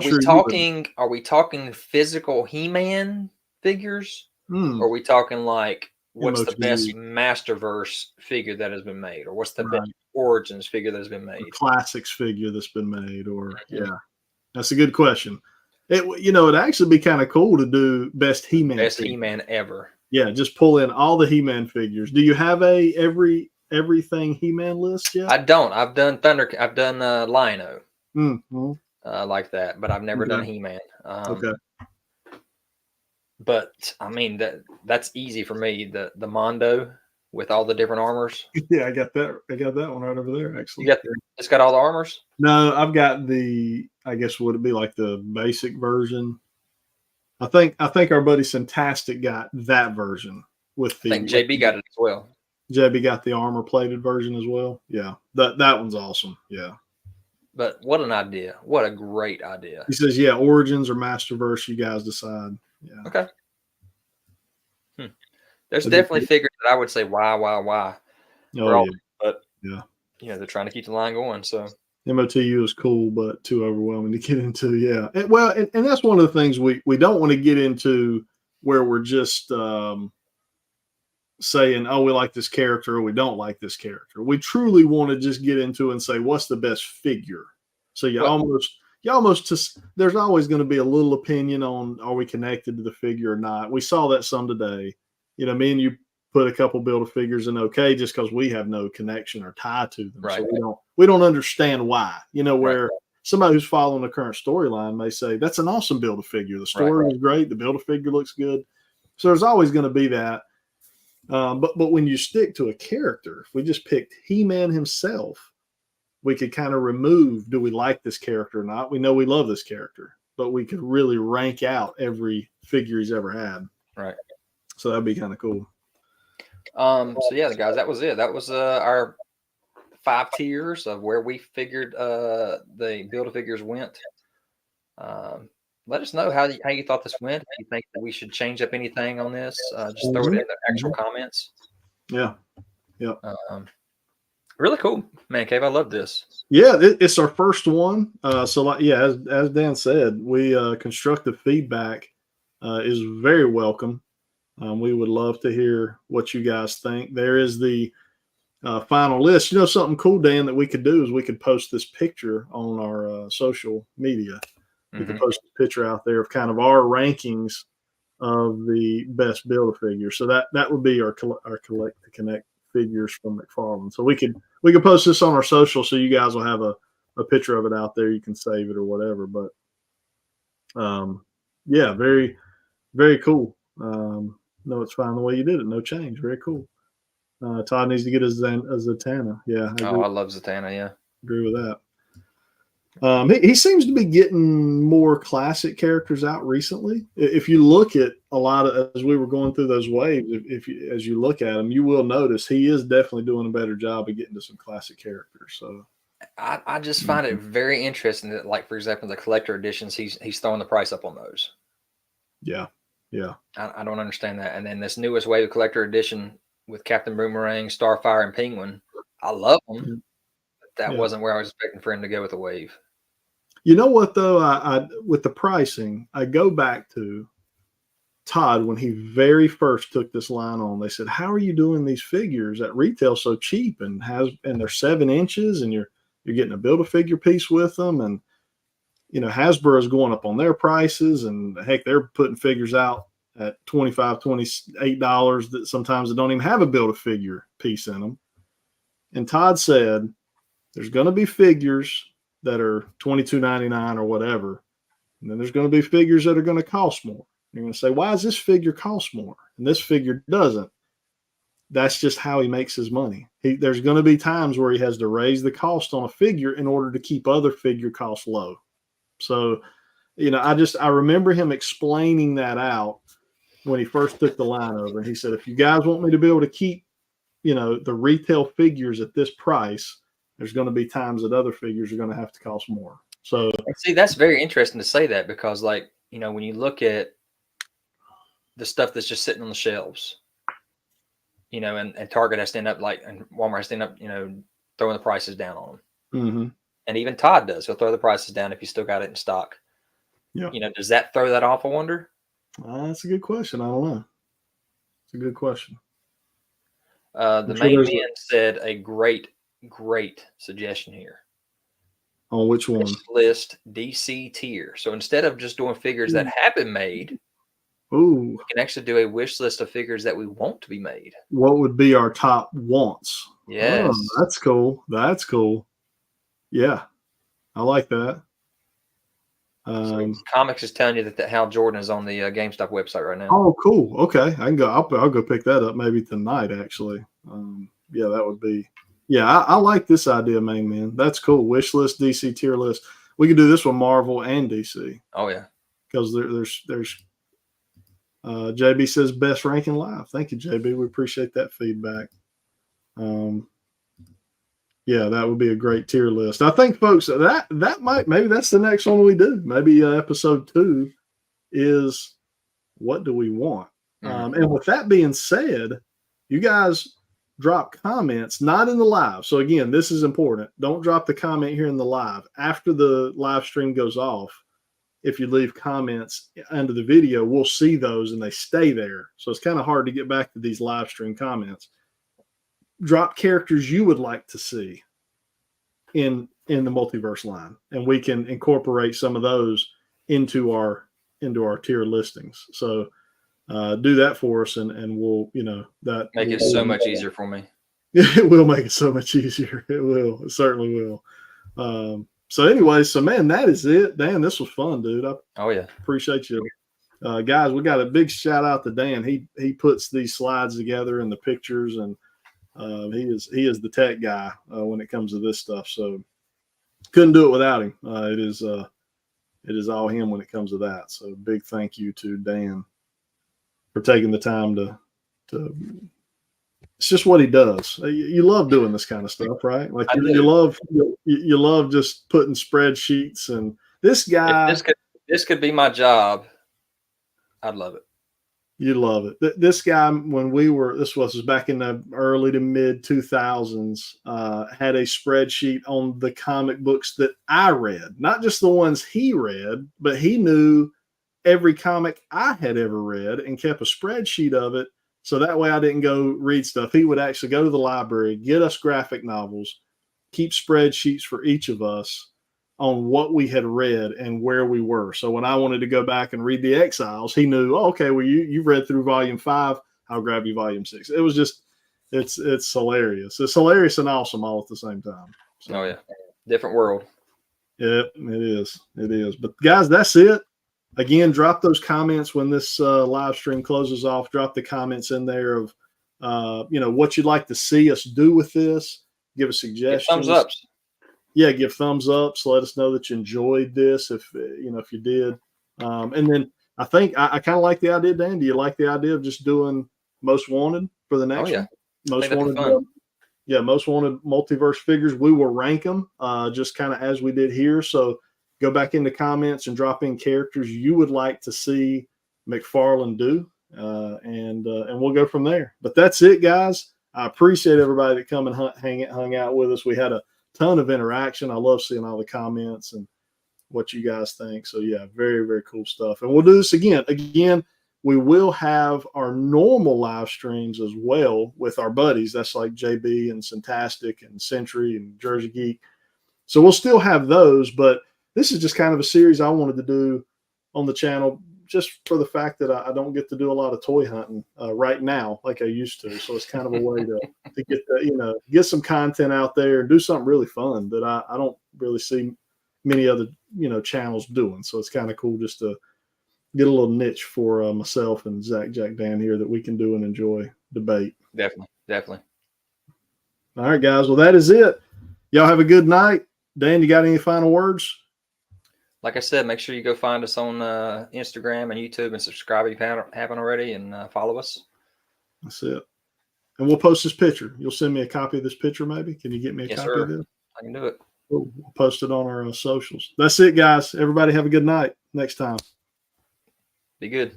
we talking physical He-Man figures? Or are we talking like what's the best Masterverse figure that has been made, or what's the best Origins figure that has been made? Classics figure that's been made, or that's a good question. It'd actually be kind of cool to do best He-Man. Best He-Man ever. Yeah, just pull in all the He-Man figures. Do you have everything He-Man list yet? I don't. I've done I've done Lion-O. Mm-hmm. Like that, but I've never done He-Man. Okay. But I mean that's easy for me. The Mondo with all the different armors. Yeah, I got that one right over there. Actually, it's got all the armors. No, I've got I guess would it be like the basic version? I think our buddy Fantastic got that version with the. I think JB got it as well. JB got the armor plated version as well. Yeah, that one's awesome. Yeah. But what an idea! What a great idea! He says, "Yeah, Origins or Masterverse, you guys decide." Yeah. Okay. There's definitely figures that I would say why. Oh, but they're trying to keep the line going. So MOTU is cool, but too overwhelming to get into. Yeah. And that's one of the things we don't want to get into, where we're just saying, oh, we like this character or we don't like this character. We truly want to just get into and say, what's the best figure? So there's always going to be a little opinion on, are we connected to the figure or not? We saw that some today. Me and you put a couple Build-A-Figures in okay just because we have no connection or tie to them. Right. So we don't understand why. Where somebody who's following the current storyline may say, that's an awesome Build-A-Figure. The story is great. The Build-A-Figure looks good. So there's always going to be that. But when you stick to a character, if we just picked He-Man himself, we could kind of remove, do we like this character or not? We know we love this character, but we could really rank out every figure he's ever had. Right. So that'd be kind of cool. So yeah, guys, that was it. That was our 5 tiers of where we figured the Build-A-Figures went. Let us know how you thought this went. If you think that we should change up anything on this, just throw it in the actual comments. Yeah. Yeah. Really cool, Man Cave. I love this. Yeah, it's our first one. So as Dan said, we constructive feedback. is very welcome. We would love to hear what you guys think. There is the final list. You know, something cool, Dan, that we could do is we could post this picture on our social media. We could post a picture out there of kind of our rankings of the best Build-A-Figure. So that would be our Collect to Connect figures from McFarlane. So we could post this on our social, so you guys will have a picture of it out there. You can save it or whatever. But yeah, very, very cool. No, it's fine the way you did it. No change. Very cool. Todd needs to get a Zatanna. Yeah, I love Zatanna. Yeah, agree with that. He seems to be getting more classic characters out recently. If you look at a lot of, as we were going through those waves, as you look at him, you will notice he is definitely doing a better job of getting to some classic characters. So I just find it very interesting that, like, for example, the collector editions, he's throwing the price up on those. Yeah. I don't understand that. And then this newest wave of collector edition with Captain Boomerang, Starfire, and Penguin, I love them. But that wasn't where I was expecting for him to go with the wave. You know what, though? I with the pricing, I go back to Todd when he very first took this line on. They said, "How are you doing these figures at retail so cheap?" And they're 7 inches, and you're getting a Build-A-Figure piece with them. And you know, Hasbro's going up on their prices, and heck, they're putting figures out at $25, $28 that sometimes they don't even have a Build-A-Figure piece in them. And Todd said, "There's going to be figures that are $22.99 or whatever. And then there's going to be figures that are going to cost more. You're going to say, why does this figure cost more? And this figure doesn't." That's just how he makes his money. There's going to be times where he has to raise the cost on a figure in order to keep other figure costs low. So, you know, I remember him explaining that out when he first took the line over. And he said, if you guys want me to be able to keep, you know, the retail figures at this price, there's going to be times that other figures are going to have to cost more. So, see, that's very interesting to say that, because, like, you know, when you look at the stuff that's just sitting on the shelves, you know, and Target has to end up, like, and Walmart has to end up, you know, throwing the prices down on them. And even Todd does. He'll throw the prices down if you still got it in stock. Yeah. You know, does that throw that off, I wonder? That's a good question. I don't know. It's a good question. The main man said a great suggestion here. On which one? List DC tier. So instead of just doing figures that have been made, we can actually do a wish list of figures that we want to be made. What would be our top wants? Yes. Oh, that's cool. That's cool. Yeah, I like that. So Comics is telling you that Hal Jordan is on the GameStop website right now. Oh, cool. Okay, I can go. I'll go pick that up maybe tonight. Actually, yeah, that would be. Yeah, I like this idea, main man. That's cool. Wish list, DC tier list. We can do this with Marvel and DC. Oh yeah, because there's. JB says best ranking live. Thank you, JB. We appreciate that feedback. Yeah, that would be a great tier list. I think, folks, that might, maybe that's the next one we do. Maybe episode 2 is what do we want? And with that being said, you guys drop comments, not in the live. So again, this is important. Don't drop the comment here in the live. After the live stream goes off, if you leave comments under the video, we'll see those and they stay there. So it's kind of hard to get back to these live stream comments. Drop characters you would like to see in the multiverse line, and we can incorporate some of those into our tier listings. So do that for us, and we'll, you know, that make it so much easier for me. It will make it so much easier. It will. It certainly will. So anyway, so man, that is it. Dan, this was fun, dude. Oh yeah, appreciate you. Guys, we got a big shout out to Dan. He puts these slides together and the pictures, and he is the tech guy when it comes to this stuff. So couldn't do it without him. It is all him when it comes to that. So big thank you to Dan for taking the time to it's just what he does. You love doing this kind of stuff, right? Like you love just putting spreadsheets, and this guy. If this could be my job, I'd love it. You love it. This guy, when this was back in the early to mid 2000s, had a spreadsheet on the comic books that I read, not just the ones he read, but he knew every comic I had ever read and kept a spreadsheet of it. So that way I didn't go read stuff. He would actually go to the library, get us graphic novels, keep spreadsheets for each of us on what we had read and where we were. So when I wanted to go back and read the Exiles, he knew, oh, okay, well, you've read through volume 5. I'll grab you volume 6. It was just, it's hilarious. It's hilarious and awesome all at the same time. So, oh yeah. Different world. Yep, it is. It is. But guys, that's it. Again, drop those comments when this live stream closes off. Drop the comments in there of, what you'd like to see us do with this. Give us suggestions. Give thumbs ups. Yeah, give thumbs ups. Let us know that you enjoyed this. If you did, and then I think I kind of like the idea, Dan. Do you like the idea of just doing Most Wanted for the next one? Most Wanted. Most Wanted multiverse figures. We will rank them just kind of as we did here. So go back into comments and drop in characters you would like to see McFarlane do, and we'll go from there. But that's it, guys. I appreciate everybody that come and hung out with us. We had a ton of interaction. I love seeing all the comments and what you guys think. So yeah, very, very cool stuff. And we'll do this again. Again, we will have our normal live streams as well with our buddies. That's like JB and Syntastic and Century and Jersey Geek. So we'll still have those, but this is just kind of a series I wanted to do on the channel just for the fact that I don't get to do a lot of toy hunting right now like I used to. So it's kind of a way to get get some content out there and do something really fun that I don't really see many other channels doing. So it's kind of cool just to get a little niche for myself and Jack Dan here that we can do and enjoy debate. Definitely. All right, guys. Well, that is it. Y'all have a good night. Dan, you got any final words? Like I said, make sure you go find us on Instagram and YouTube and subscribe if you haven't already, and follow us. That's it. And we'll post this picture. You'll send me a copy of this picture, maybe? Can you get me a copy of this? I can do it. We'll post it on our socials. That's it, guys. Everybody have a good night. Next time. Be good.